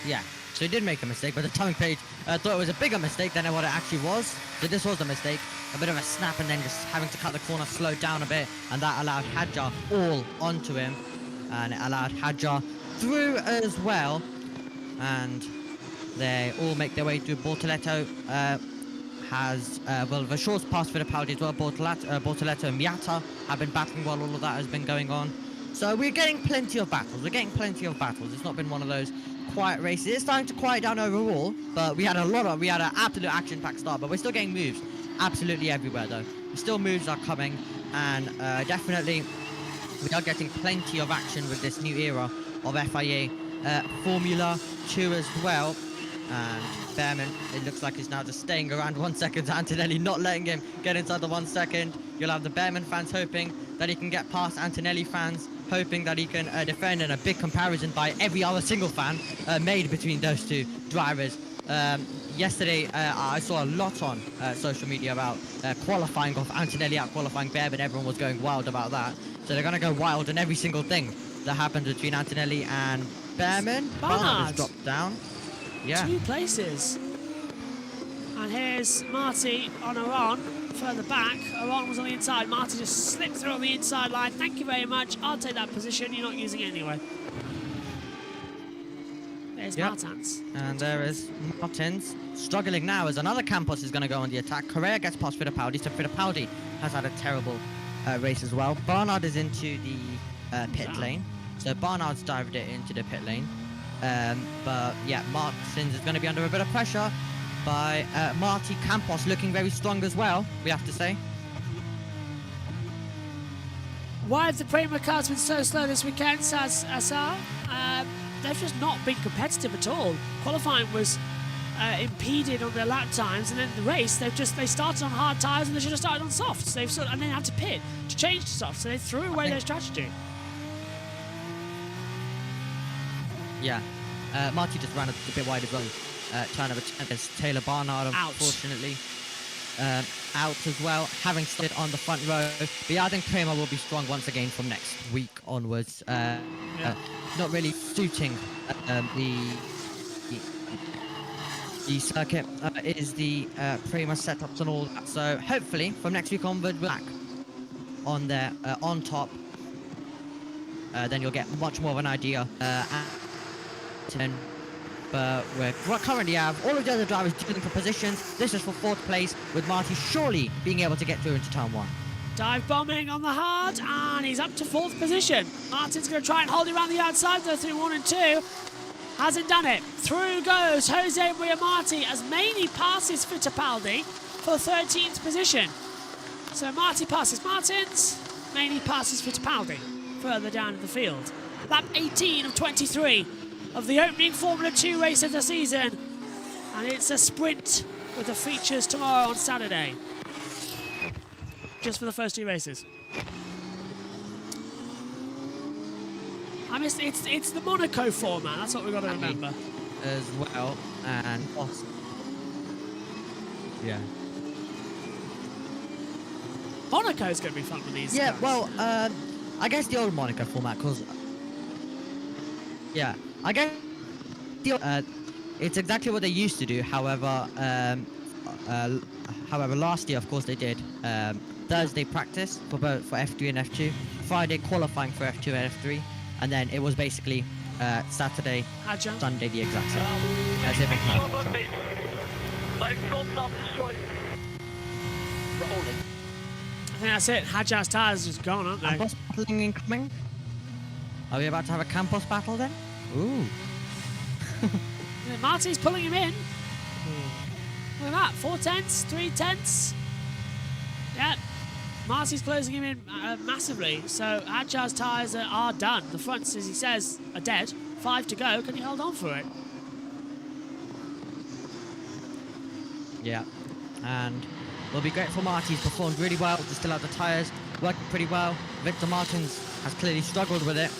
Yeah. So he did make a mistake, but the timing page thought it was a bigger mistake than what it actually was. So this was a mistake, a bit of a snap, and then just having to cut the corner, slow down a bit, and that allowed Hadjar all onto him, and it allowed Hadjar through as well. And they all make their way through Bortoletto. has, well, the short's passed Fittipaldi as well. Bortoletto and Miata have been battling while all of that has been going on. So we're getting plenty of battles. It's not been one of those quiet races. It's starting to quiet down overall, but we had an absolute action-packed start, but we're still getting moves absolutely everywhere, though. Still moves are coming, and definitely we are getting plenty of action with this new era of FIA Formula 2 as well. And Behrman, it looks like he's now just staying around 1 second. Antonelli not letting him get inside the 1 second. You'll have the Behrman fans hoping that he can get past Antonelli fans, hoping that he can defend, and a big comparison by every other single fan made between those two drivers. Yesterday, I saw a lot on social media about qualifying of Antonelli out qualifying Behrman. Everyone was going wild about that. So they're going to go wild on every single thing that happens between Antonelli and Behrman. Barnard has dropped down. Yeah. 2 places. And here's Marty on Aron, further back. Aron was on the inside. Marty just slipped through on the inside line. Thank you very much. I'll take that position. You're not using it anyway. There's Martins. And there is Martins. Struggling now as another Campos is going to go on the attack. Correa gets past Fittipaldi, so Fittipaldi has had a terrible race as well. Barnard is into the pit lane. So Barnard's dived it into the pit lane. But yeah, Martins is going to be under a bit of pressure by Marty Campos, looking very strong as well, we have to say. Why have the Prema cars been so slow this weekend, says Assar? They've just not been competitive at all. Qualifying was impeded on their lap times, and then the race they started on hard tyres and they should have started on softs. And then had to pit to change to softs, so they threw away their strategy. Yeah, Marty just ran a bit wide as well. Trying to against Taylor Barnard, unfortunately. Out as well, having slid on the front row. But yeah, I think Prema will be strong once again from next week onwards. Not really suiting the circuit is the Prema setups and all that. So hopefully from next week onward, we're back on there on top. Then you'll get much more of an idea. But we currently have all of the other drivers dueling for positions. This is for 4th place, with Marty surely being able to get through into turn 1. Dive bombing on the hard, and he's up to 4th position. Martin's going to try and hold it around the outside, though, through 1 and 2. Hasn't done it. Through goes Jose Maria Marti as Maney passes Fittipaldi for 13th position. So Marti passes Martins, Maney passes Fittipaldi further down in the field. Lap 18 of 23 of the opening Formula 2 race of the season. And it's a sprint with the features tomorrow on Saturday. Just for the first 2 races. It's the Monaco format, that's what we've got to remember. As well, and yeah. Monaco's going to be fun with these guys. Well, I guess the old Monaco format, because I guess it's exactly what they used to do. However, last year, of course, they did Thursday practice for F3 and F2, Friday qualifying for F2 and F3, and then it was basically Saturday, Sunday, the exact same. As if I think that's it. Hadjar's tyres is gone, aren't they? Campos battling incoming. Are we about to have a Campos battle then? Ooh. Yeah, Marty's pulling him in. Look at that, 4 tenths, 3 tenths. Yeah, Marty's closing him in massively. So Hadjar's tyres are done. The fronts, as he says, are dead. 5 to go. Can he hold on for it? Yeah, and will be great for Marty. He's performed really well to still have the tyres working pretty well. Victor Martins has clearly struggled with it.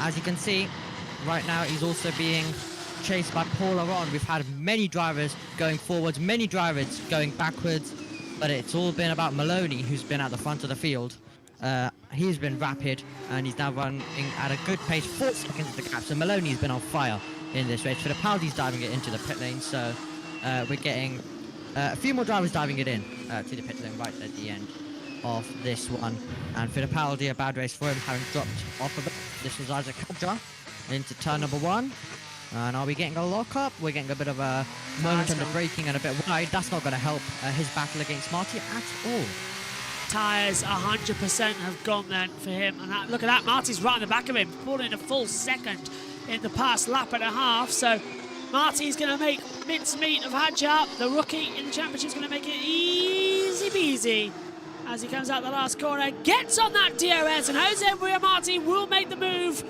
As you can see, right now he's also being chased by Paul Aron. We've had many drivers going forwards, many drivers going backwards, but it's all been about Maloney, who's been at the front of the field. He's been rapid, and he's now running at a good pace, 4 seconds of the gap. So Maloney's been on fire in this race. Fittipaldi's diving it into the pit lane, so we're getting a few more drivers diving it in to the pit lane right at the end of this one. And Fittipaldi, a bad race for him, having dropped off a bit. This was Isaac Hadjar into turn number 1. And are we getting a lock-up? We're getting a bit of a moment on the braking and a bit wide. That's not going to help his battle against Marty at all. Tyres 100% have gone then for him. And look at that, Marty's right in the back of him, falling a full second in the past lap and a half. So Marty's going to make mincemeat of Hadjar. The rookie in the championship is going to make it easy peasy as he comes out the last corner, gets on that DRS, and Jose Maria Marti will make the move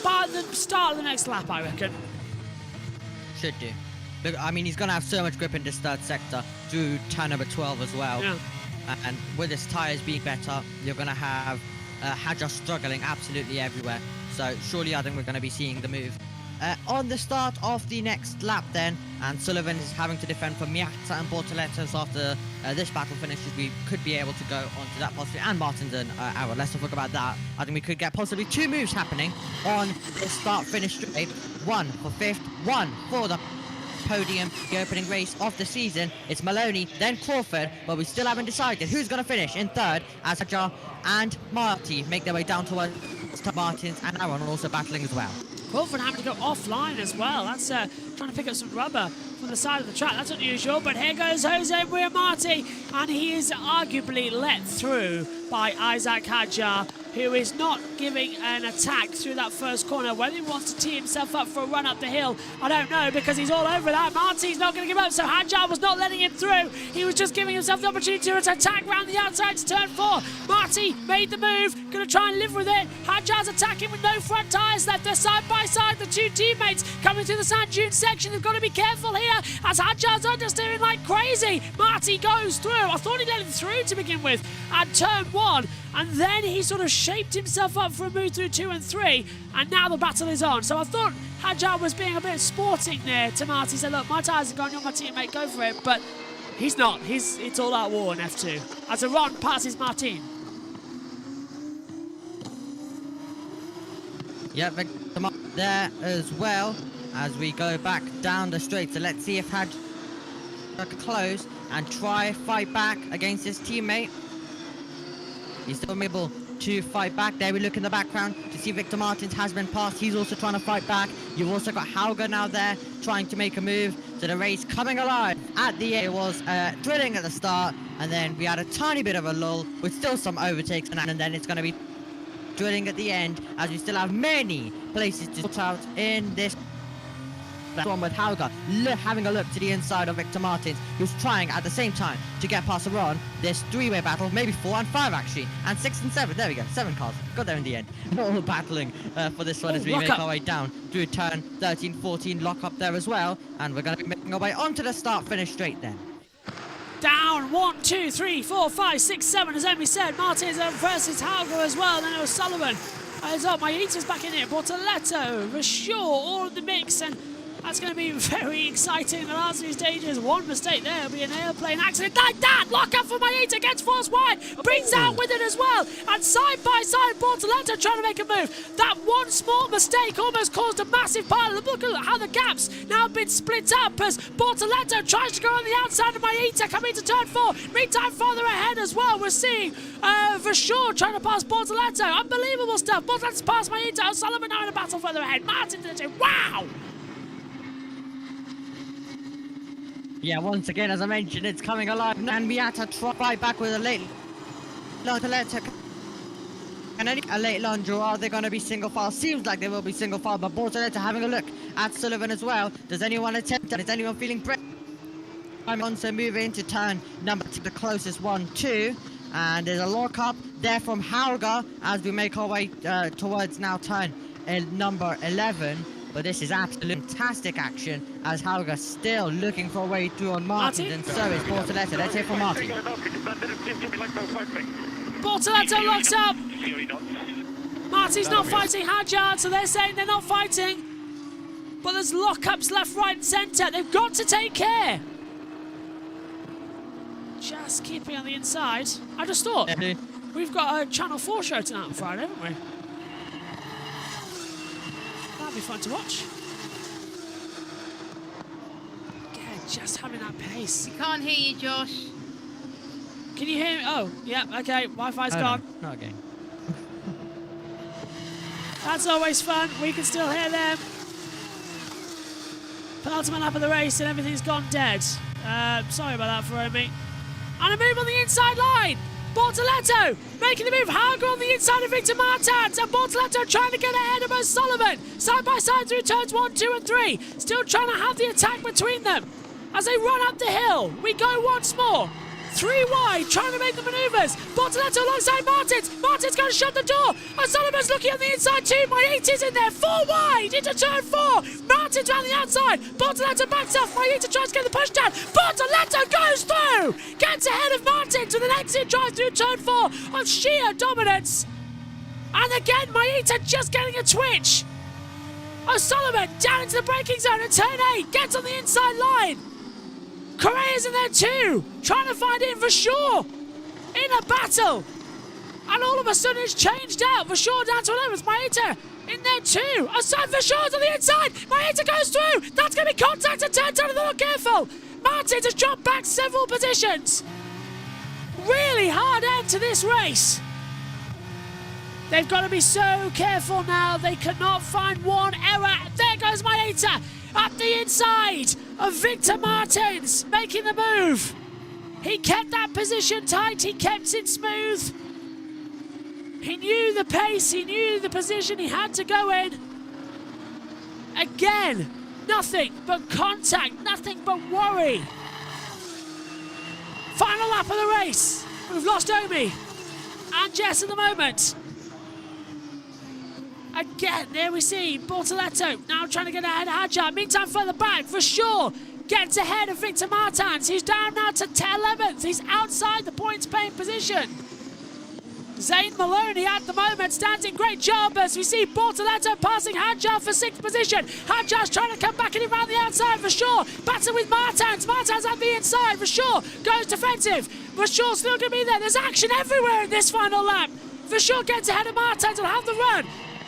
by the start of the next lap, I reckon. Should do. Look, I mean, he's going to have so much grip in this third sector through turn number 12 as well. Yeah. And with his tyres being better, you're going to have Hadjar struggling absolutely everywhere. So surely I think we're going to be seeing the move. On the start of the next lap then, and Sullivan is having to defend from Miata and Bortoletta's after this battle finishes. We could be able to go onto that possibly, and Martins and Arrow. Let's not talk about that. I think we could get possibly 2 moves happening on this start-finish straight. 1 for 5th, 1 for the podium, the opening race of the season. It's Maloney, then Crawford, but we still haven't decided who's going to finish in third as Hadjar and Marty make their way down towards Martins, and Aaron also battling as well. Crawford having to go offline as well. That's trying to pick up some rubber from the side of the track. That's unusual, but here goes Jose Maria Marti, and he is arguably let through by Isaac Hadjar, who is not giving an attack through that first corner. Whether he wants to tee himself up for a run up the hill, I don't know, because he's all over that. Marti's not going to give up, so Hadjar was not letting him through. He was just giving himself the opportunity to attack round the outside to turn 4. Marti made the move, going to try and live with it. Hadjar's attacking with no front tyres left. They're side by side, the 2 teammates coming through the sand dune section. They've got to be careful here as Hadjar's understeering like crazy. Marti goes through. I thought he let him through to begin with at turn 1, and then he sort of shaped himself up for a move through 2 and 3, and now the battle is on. So I thought Hadjar was being a bit sporting there to Marti. He said, look, my tyres are gone, you're my teammate, go for it. But he's not. It's all out war in F2 as Aron passes Martin. Yeah, Victor there as well as we go back down the straight. So let's see if Hadjar can close and try fight back against his teammate. He's still able to fight back. There we look in the background to see Victor Martins has been passed. He's also trying to fight back. You've also got Hauger now there trying to make a move. So the race coming alive at the end. It was drilling at the start, and then we had a tiny bit of a lull with still some overtakes, and then it's going to be drilling at the end as we still have many places to sort out in this one with Hauger having a look to the inside of Victor Martins, who's trying at the same time to get past Aron. This 3-way battle, maybe 4 and 5 actually, and 6 and 7. There we go, 7 cars. Got there in the end. All battling for this one as we make our way down through turn 13, 14, lock up there as well, and we're going to be making our way onto the start-finish straight then. Down 1, 2, 3, 4, 5, 6, 7, as Emi said. Martins versus Hauger as well, then O'Sullivan is up. Maita's back in it. Bortoletto, Rashaw, all in the mix, and that's going to be very exciting in the last few stages. One mistake there, it'll be an airplane accident like that. Lock up for Maita, gets force wide, brings out with it as well. And side by side, Bortoletto trying to make a move. That one small mistake almost caused a massive pile. Look at how the gap's now been split up as Bortoletto tries to go on the outside of Maita, coming to turn 4. Meantime, farther ahead as well, we're seeing Rashaw trying to pass Bortoletto. Unbelievable stuff. Bortoletto's past Maita. O'Sullivan now in a battle further ahead. Martin to the 2. Wow! Yeah, once again, as I mentioned, it's coming alive. And Miata try back with a late Bortoletto. And a late lunge, or are they going to be single file? Seems like they will be single file, but Bortoletto having a look at Sullivan as well. Does anyone attempt that? Is anyone feeling brave? I'm also moving to turn number 2, the closest one, 2. And there's a lock up there from Hauger as we make our way towards now turn number 11. But this is absolutely fantastic action as Hauger still looking for a way through on Martin, and so is Bortoletto. Let's hear from Martin. Bortoletto locks up. Martin's not fighting Hadjar, so they're saying they're not fighting. But there's lockups left, right, and centre. They've got to take care. Just keeping on the inside. I just thought we've got a Channel 4 show tonight on Friday, haven't we? That'll be fun to watch. Again, just having that pace. We can't hear you, Josh. Can you hear me? Oh, yeah, okay. Wi-Fi's gone. No, not again. That's always fun. We can still hear them. Penultimate lap of the race and everything's gone dead. Sorry about that for Omi. And a move on the inside line. Bortoletto making the move. Hauger on the inside of Victor Martins. And Bortoletto trying to get ahead of O'Sullivan. Side by side through turns 1, 2 and 3. Still trying to have the attack between them. As they run up the hill, we go once more. 3 wide, trying to make the manoeuvres. Bortoletto alongside Martins. Martins going to shut the door. O'Sullivan's looking on the inside too. My 8 is in there. 4 wide into turn 4. Martins around the outside. Bortoletto backs off. My 8 tries to get the push down. Bortoletto goes through. Gets ahead of Martins with an exit drive through turn 4 of sheer dominance. And again, my 8 just getting a twitch. O'Sullivan down into the braking zone at turn 8. Gets on the inside line. Correa's in there too, trying to find in for Shaw in a battle. And all of a sudden it's changed out. For Shaw down to 11th. Maeta in there too. Aside for Shaw's on the inside. Maeta goes through. That's going to be contact at turn 10 if they're not careful. Martins has dropped back several positions. Really hard end to this race. They've got to be so careful now. They cannot find one error. There goes Maeta up the inside of Victor Martins, making the move. He kept that position tight, he kept it smooth. He knew the pace, he knew the position he had to go in. Again, nothing but contact, nothing but worry. Final lap of the race. We've lost Omi and Jess at the moment. Again, there we see Bortoletto now trying to get ahead of Hadjar. Meantime, further back, for sure, gets ahead of Victor Martins. He's down now to 11th. He's outside the points-paying position. Zane Maloney at the moment stands in great job as we see Bortoletto passing Hadjar for 6th position. Hadjar's trying to come back in around the outside for sure. Battle with Martins. Martins at the inside for sure. Goes defensive. For sure, still going to be there. There's action everywhere in this final lap. For sure gets ahead of Martins. Will have the run.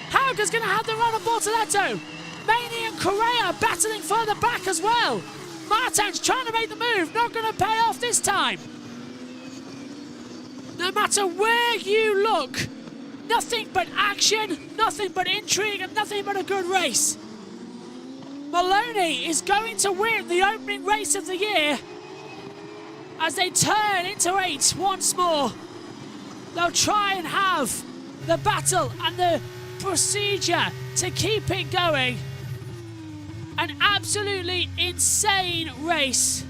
Hauger's going to have the run on Bortoletto. Maney and Correa battling further back as well. Martins trying to make the move, not going to pay off this time. No matter where you look, nothing but action, nothing but intrigue, and nothing but a good race. Maloney is going to win the opening race of the year as they turn into 8 once more. They'll try and have the battle and the procedure to keep it going. An absolutely insane race.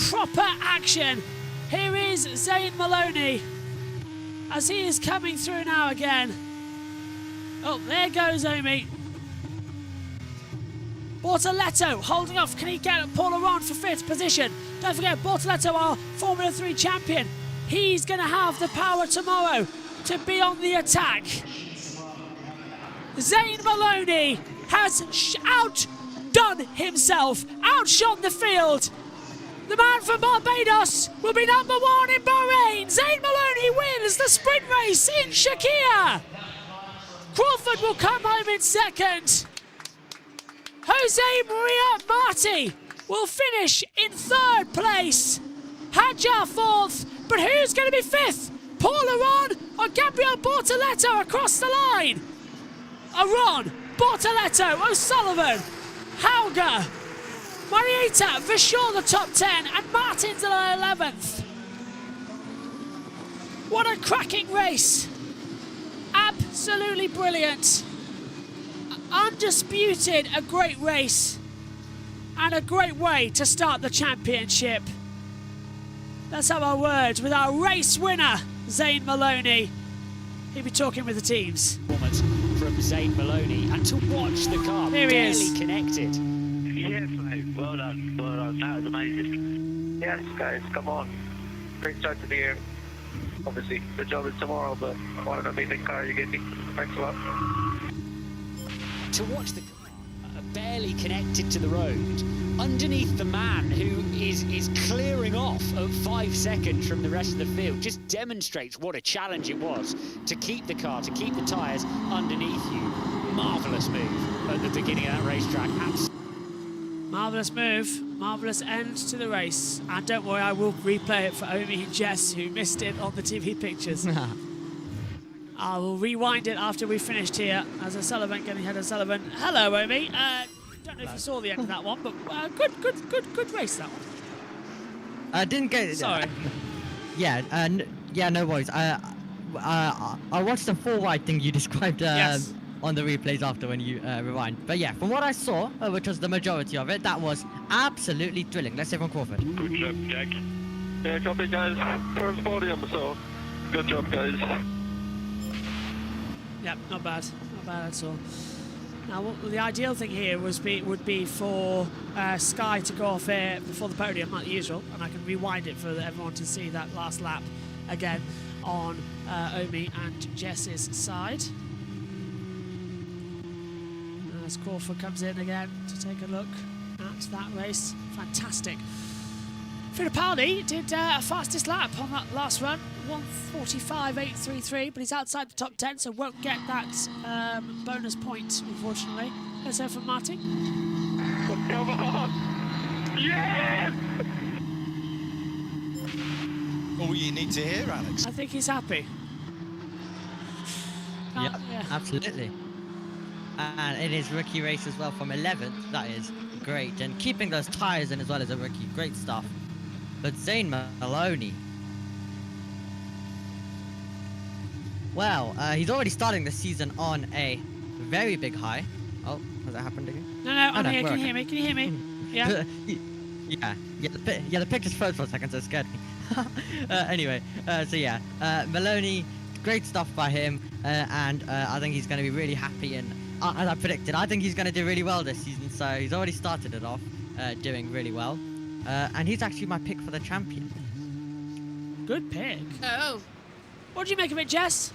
Proper action. Here is Zane Maloney as he is coming through now again. Oh, there goes Omi. Bortoletto holding off. Can he get Paul Aron for 5th position? Don't forget, Bortoletto, our Formula 3 champion. He's going to have the power tomorrow to be on the attack. Zane Maloney has outdone himself, outshone the field. The man from Barbados will be number 1 in Bahrain. Zane Maloney wins the sprint race in Shakir. Crawford will come home in 2nd. Jose Maria Marti will finish in 3rd place. Hadjar 4th, but who's going to be 5th? Paul Aron or Gabriel Bortoletto across the line? Aron, Bortoletto, O'Sullivan, Hauger, Marietta, Vishal the top 10, and Martins at 11th. What a cracking race. Absolutely brilliant. Undisputed, a great race. And a great way to start the championship. Let's have our words with our race winner, Zane Maloney. He'll be talking with the teams. From Zane Maloney, and to watch the car barely connected. Yes, mate. Well done. Well done. That was amazing. Yes, guys, come on. Great start to the year. Obviously, the job is tomorrow, but what an amazing car you're getting. Thanks a lot. To watch the car barely connected to the road, underneath the man who is clearing off at 5 seconds from the rest of the field, just demonstrates what a challenge it was to keep the car, to keep the tyres underneath you. Marvellous move at the beginning of that racetrack. Marvellous move, marvellous end to the race. And don't worry, I will replay it for Omi and Jess, who missed it on the TV pictures. I will rewind it after we finished here. As O'Sullivan getting ahead of Sullivan. Hello, Omi. Don't know if you saw the end of that one, but good race that one. I didn't get it. Sorry. Yeah, no worries. I watched the full wide thing you described Yes. on the replays after when you rewind. But yeah, from what I saw, which was the majority of it, that was absolutely thrilling. Let's hear from Crawford. Good job, Jack. Yeah, copy, guys. First podium, so good job, guys. Yep, not bad at all. Now, the ideal thing here would be for Sky to go off here before the podium, like usual, and I can rewind it for everyone to see that last lap again on Omi and Jess's side. As Crawford comes in again to take a look at that race. Fantastic. Fittipaldi did a fastest lap on that last run, 1:45.833, but he's outside the top 10, so won't get that bonus point, unfortunately. Let's hear from Marty. Come on! Yes! All you need to hear, Alex. I think he's happy. Yeah, absolutely. And in his rookie race as well from 11th, that is great. And keeping those tyres in as well as a rookie, great stuff. But Zane Maloney, well, he's already starting the season on a very big high. Oh, has that happened again? No, I'm here. Can you hear me? Can you hear me? Yeah. The pictures froze for a second, so it scared me. Anyway, Maloney, great stuff by him, and I think he's going to be really happy. And as I predicted, I think he's going to do really well this season. So he's already started it off doing really well. And he's actually my pick for the champion. Good pick. Oh. What do you make of it, Jess?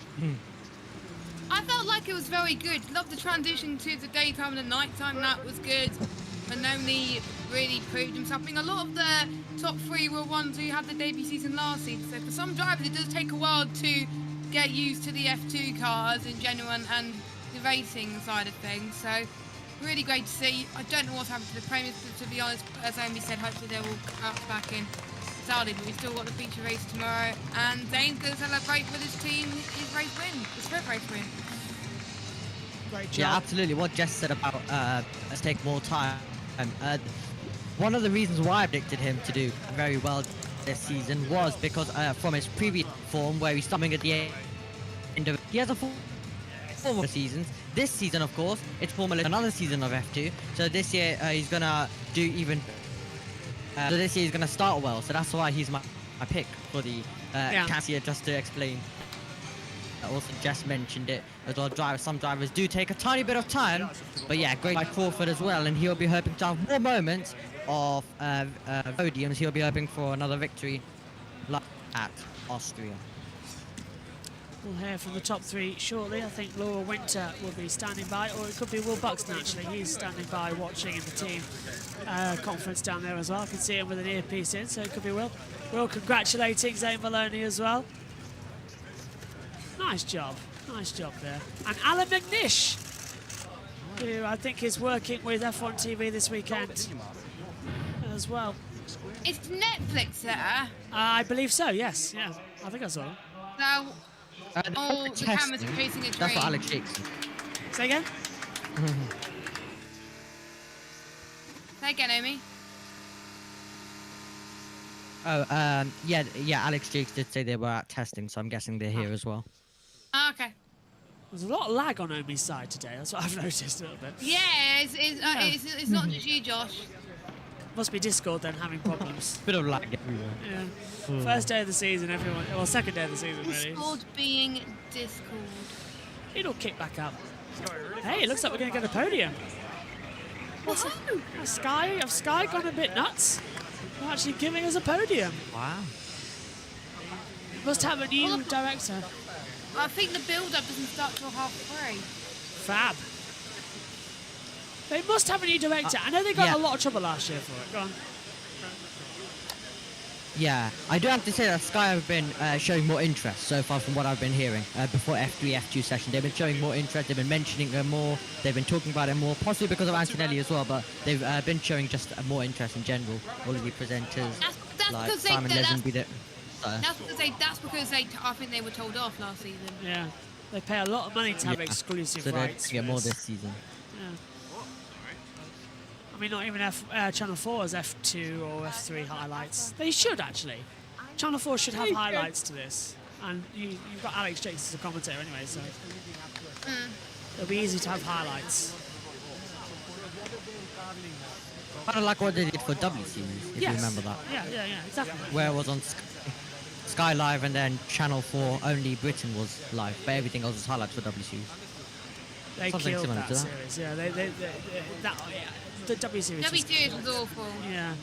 I felt like it was very good. Loved the transition to the daytime and the nighttime. That was good. Manoni really proved himself. I think a lot of the top three were ones who had the debut season last season. So for some drivers, it does take a while to get used to the F2 cars in general and the racing side of things. So really great to see. I don't know what's happened to the premiers, but to be honest, as Amy said, hopefully they will bounce back in Saudi, but we've still got the feature race tomorrow, and Zane's going to celebrate with his team his race win, the sprint race win. Great job. Yeah, absolutely. What Jess said about let's take more time. One of the reasons why I predicted him to do very well this season was because from his previous form, where he's stopping at the end of, he has a full of seasons. This season, of course, it's Formula another season of F2. So this year he's gonna do even. So this year he's gonna start well. So that's why he's my pick for the Cassia. Just to explain. Also, Jess mentioned it as well. Some drivers do take a tiny bit of time, but yeah, great by Crawford as well, and he'll be hoping to have more moments of podiums. He'll be hoping for another victory like at Austria. We'll hear from the top three shortly. I think Laura Winter will be standing by, or it could be Will Buxton actually. He's standing by watching in the team conference down there as well. I can see him with an earpiece in, so it could be Will. Will congratulating Zane Maloney as well. Nice job there. And Alan McNish, who I think is working with F1 TV this weekend as well. Is Netflix there? I believe so, yes. Yeah, I think I saw it. So, all the cameras are facing a tree. That's what Alex Shakes. Say again? Say again, Amy. Oh, yeah, Alex Jakes did say they were out testing, so I'm guessing they're here as well. Oh, okay. There's a lot of lag on Omi's side today, that's what I've noticed a little bit. Yeah, it's not just you, Josh. Must be Discord then having problems. Bit of lag everywhere. Yeah. First day of the season, everyone. Well, second day of the season, really. Discord being Discord. It'll kick back up. Hey, it looks like we're going to get a podium. Have Sky gone a bit nuts? They're actually giving us a podium. Wow. Must have a new director. I think the build-up doesn't start till halfway. Fab. They must have a new director. I know they got a lot of trouble last year for it. Go on. Yeah, I do have to say that Sky have been showing more interest so far from what I've been hearing. Before F3, F2 session, they've been showing more interest, they've been mentioning it more, they've been talking about it more, possibly because of Antonelli as well, but they've been showing just more interest in general. All of the presenters, that's like because Simon Lesenby. That's because I think they were told off last season. Yeah. They pay a lot of money to have exclusive so rights. So they get for more this. this season. Yeah. I mean, not even Channel 4 has F2 or F3 highlights. They should, actually. Channel 4 should have highlights to this. And you've got Alex Jakes as a commentator anyway, so it'll be easy to have highlights. Kind of like what they did for W Series, if you remember that. Yeah, exactly. Where it was on Sky Live and then Channel 4, only Britain was live, but everything else was highlights for W Series. They Something killed similar that to that. series, yeah. The W Series. W Series was awful. Yeah.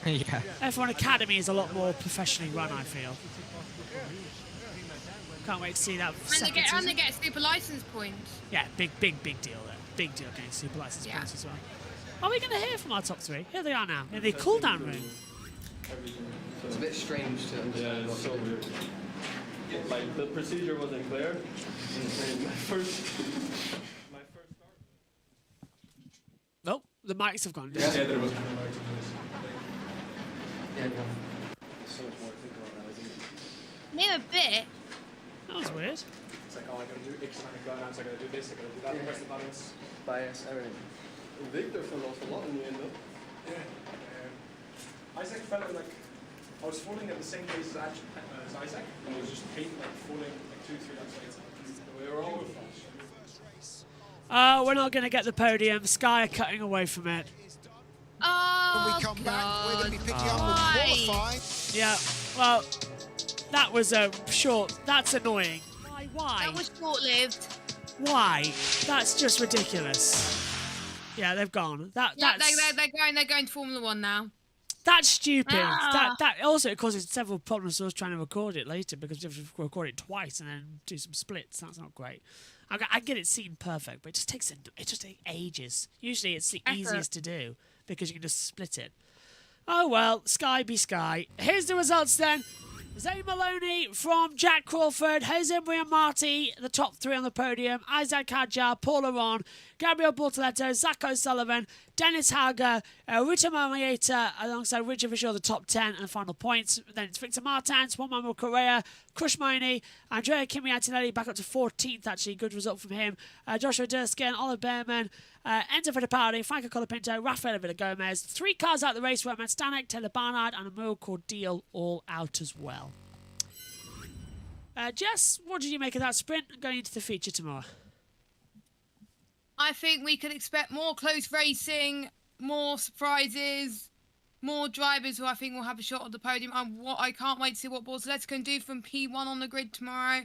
Yeah. F1 Academy is a lot more professionally run, I feel. Can't wait to see that. And they get super license points. Yeah, big deal there. Big deal getting super license points as well. Are we going to hear from our top three? Here they are now, in the cool-down room. So it's a bit strange to understand what's so weird. Like, the procedure wasn't clear. And my first Oh, the mics have gone down. Yeah, there was. Yeah, so much more to think about now, isn't it? Near a bit. That was weird. It's like, oh, I gotta do X, I gotta go now, so I gotta do this, I gotta do that, press the buttons. Bias, everything. Victor fell off a lot in the end, though. Yeah. Isaac fell like, I was falling at the same pace as Isaac, and it was just falling like 2-3 laps later. We were all We're not going to get the podium. Sky are cutting away from it. Oh, when we come back, we're going to be picking up with qualifying. Yeah, well, that was a short. That's annoying. Why? That was short-lived. Why? That's just ridiculous. Yeah, they've gone. They're going to Formula 1 now. That's stupid. That also causes several problems for us trying to record it later because you have to record it twice and then do some splits. That's not great. I get it seemed perfect, but it just takes ages. Usually it's the easiest to do because you can just split it. Oh well, Sky be Sky. Here's the results then. Zane Maloney from Jack Crawford, Jose Maria Marti, the top three on the podium, Isaac Hadjar, Paul Aron, Gabriel Bortoletto, Zach O'Sullivan, Dennis Hauger, Rita Marietta, alongside Richard Fisher, the top 10 and final points. Then it's Victor Martins, Juan Manuel Correa, Crush Miney, Andrea Kimi Antonelli back up to 14th, actually, good result from him. Joshua Durskin, Oliver Behrman, Enzo Fittipaldi, Franco Colapinto, Rafael Villa-Gomez. 3 cars out the race were Matt Stanek, Taylor Barnard and Emil Cordial all out as well. Jess, what did you make of that sprint going into the feature tomorrow? I think we could expect more close racing, more surprises, more drivers who I think will have a shot at the podium. I can't wait to see what Bortoletto can do from P1 on the grid tomorrow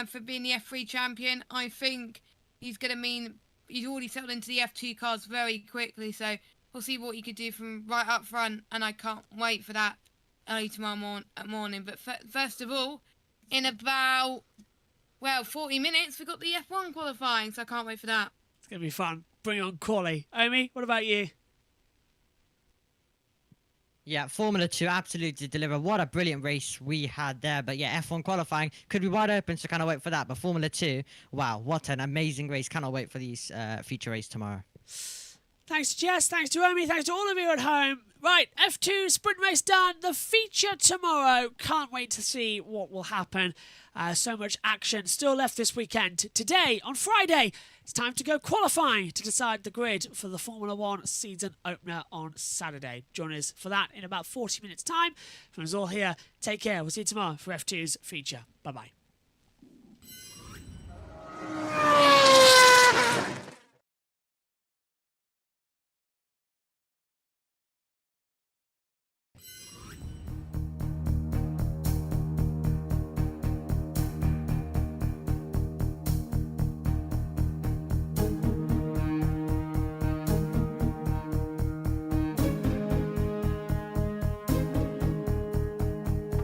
for being the F3 champion. I think he's going to mean he's already settled into the F2 cars very quickly, so we'll see what he could do from right up front, and I can't wait for that early tomorrow morning. But first of all, in about, 40 minutes, we've got the F1 qualifying, so I can't wait for that. It's going to be fun. Bring on Quali. Omi, what about you? Yeah, Formula 2 absolutely deliver. What a brilliant race we had there. But yeah, F1 qualifying could be wide open, so cannot wait for that. But Formula 2, wow, what an amazing race. Cannot wait for these feature race tomorrow. Thanks to Jess, thanks to Omi, thanks to all of you at home. Right, F2 sprint race done. The feature tomorrow. Can't wait to see what will happen. So much action still left this weekend. Today, on Friday, it's time to go qualifying to decide the grid for the Formula 1 season opener on Saturday. Join us for that in about 40 minutes' time. From us all here, take care. We'll see you tomorrow for F2's feature. Bye-bye.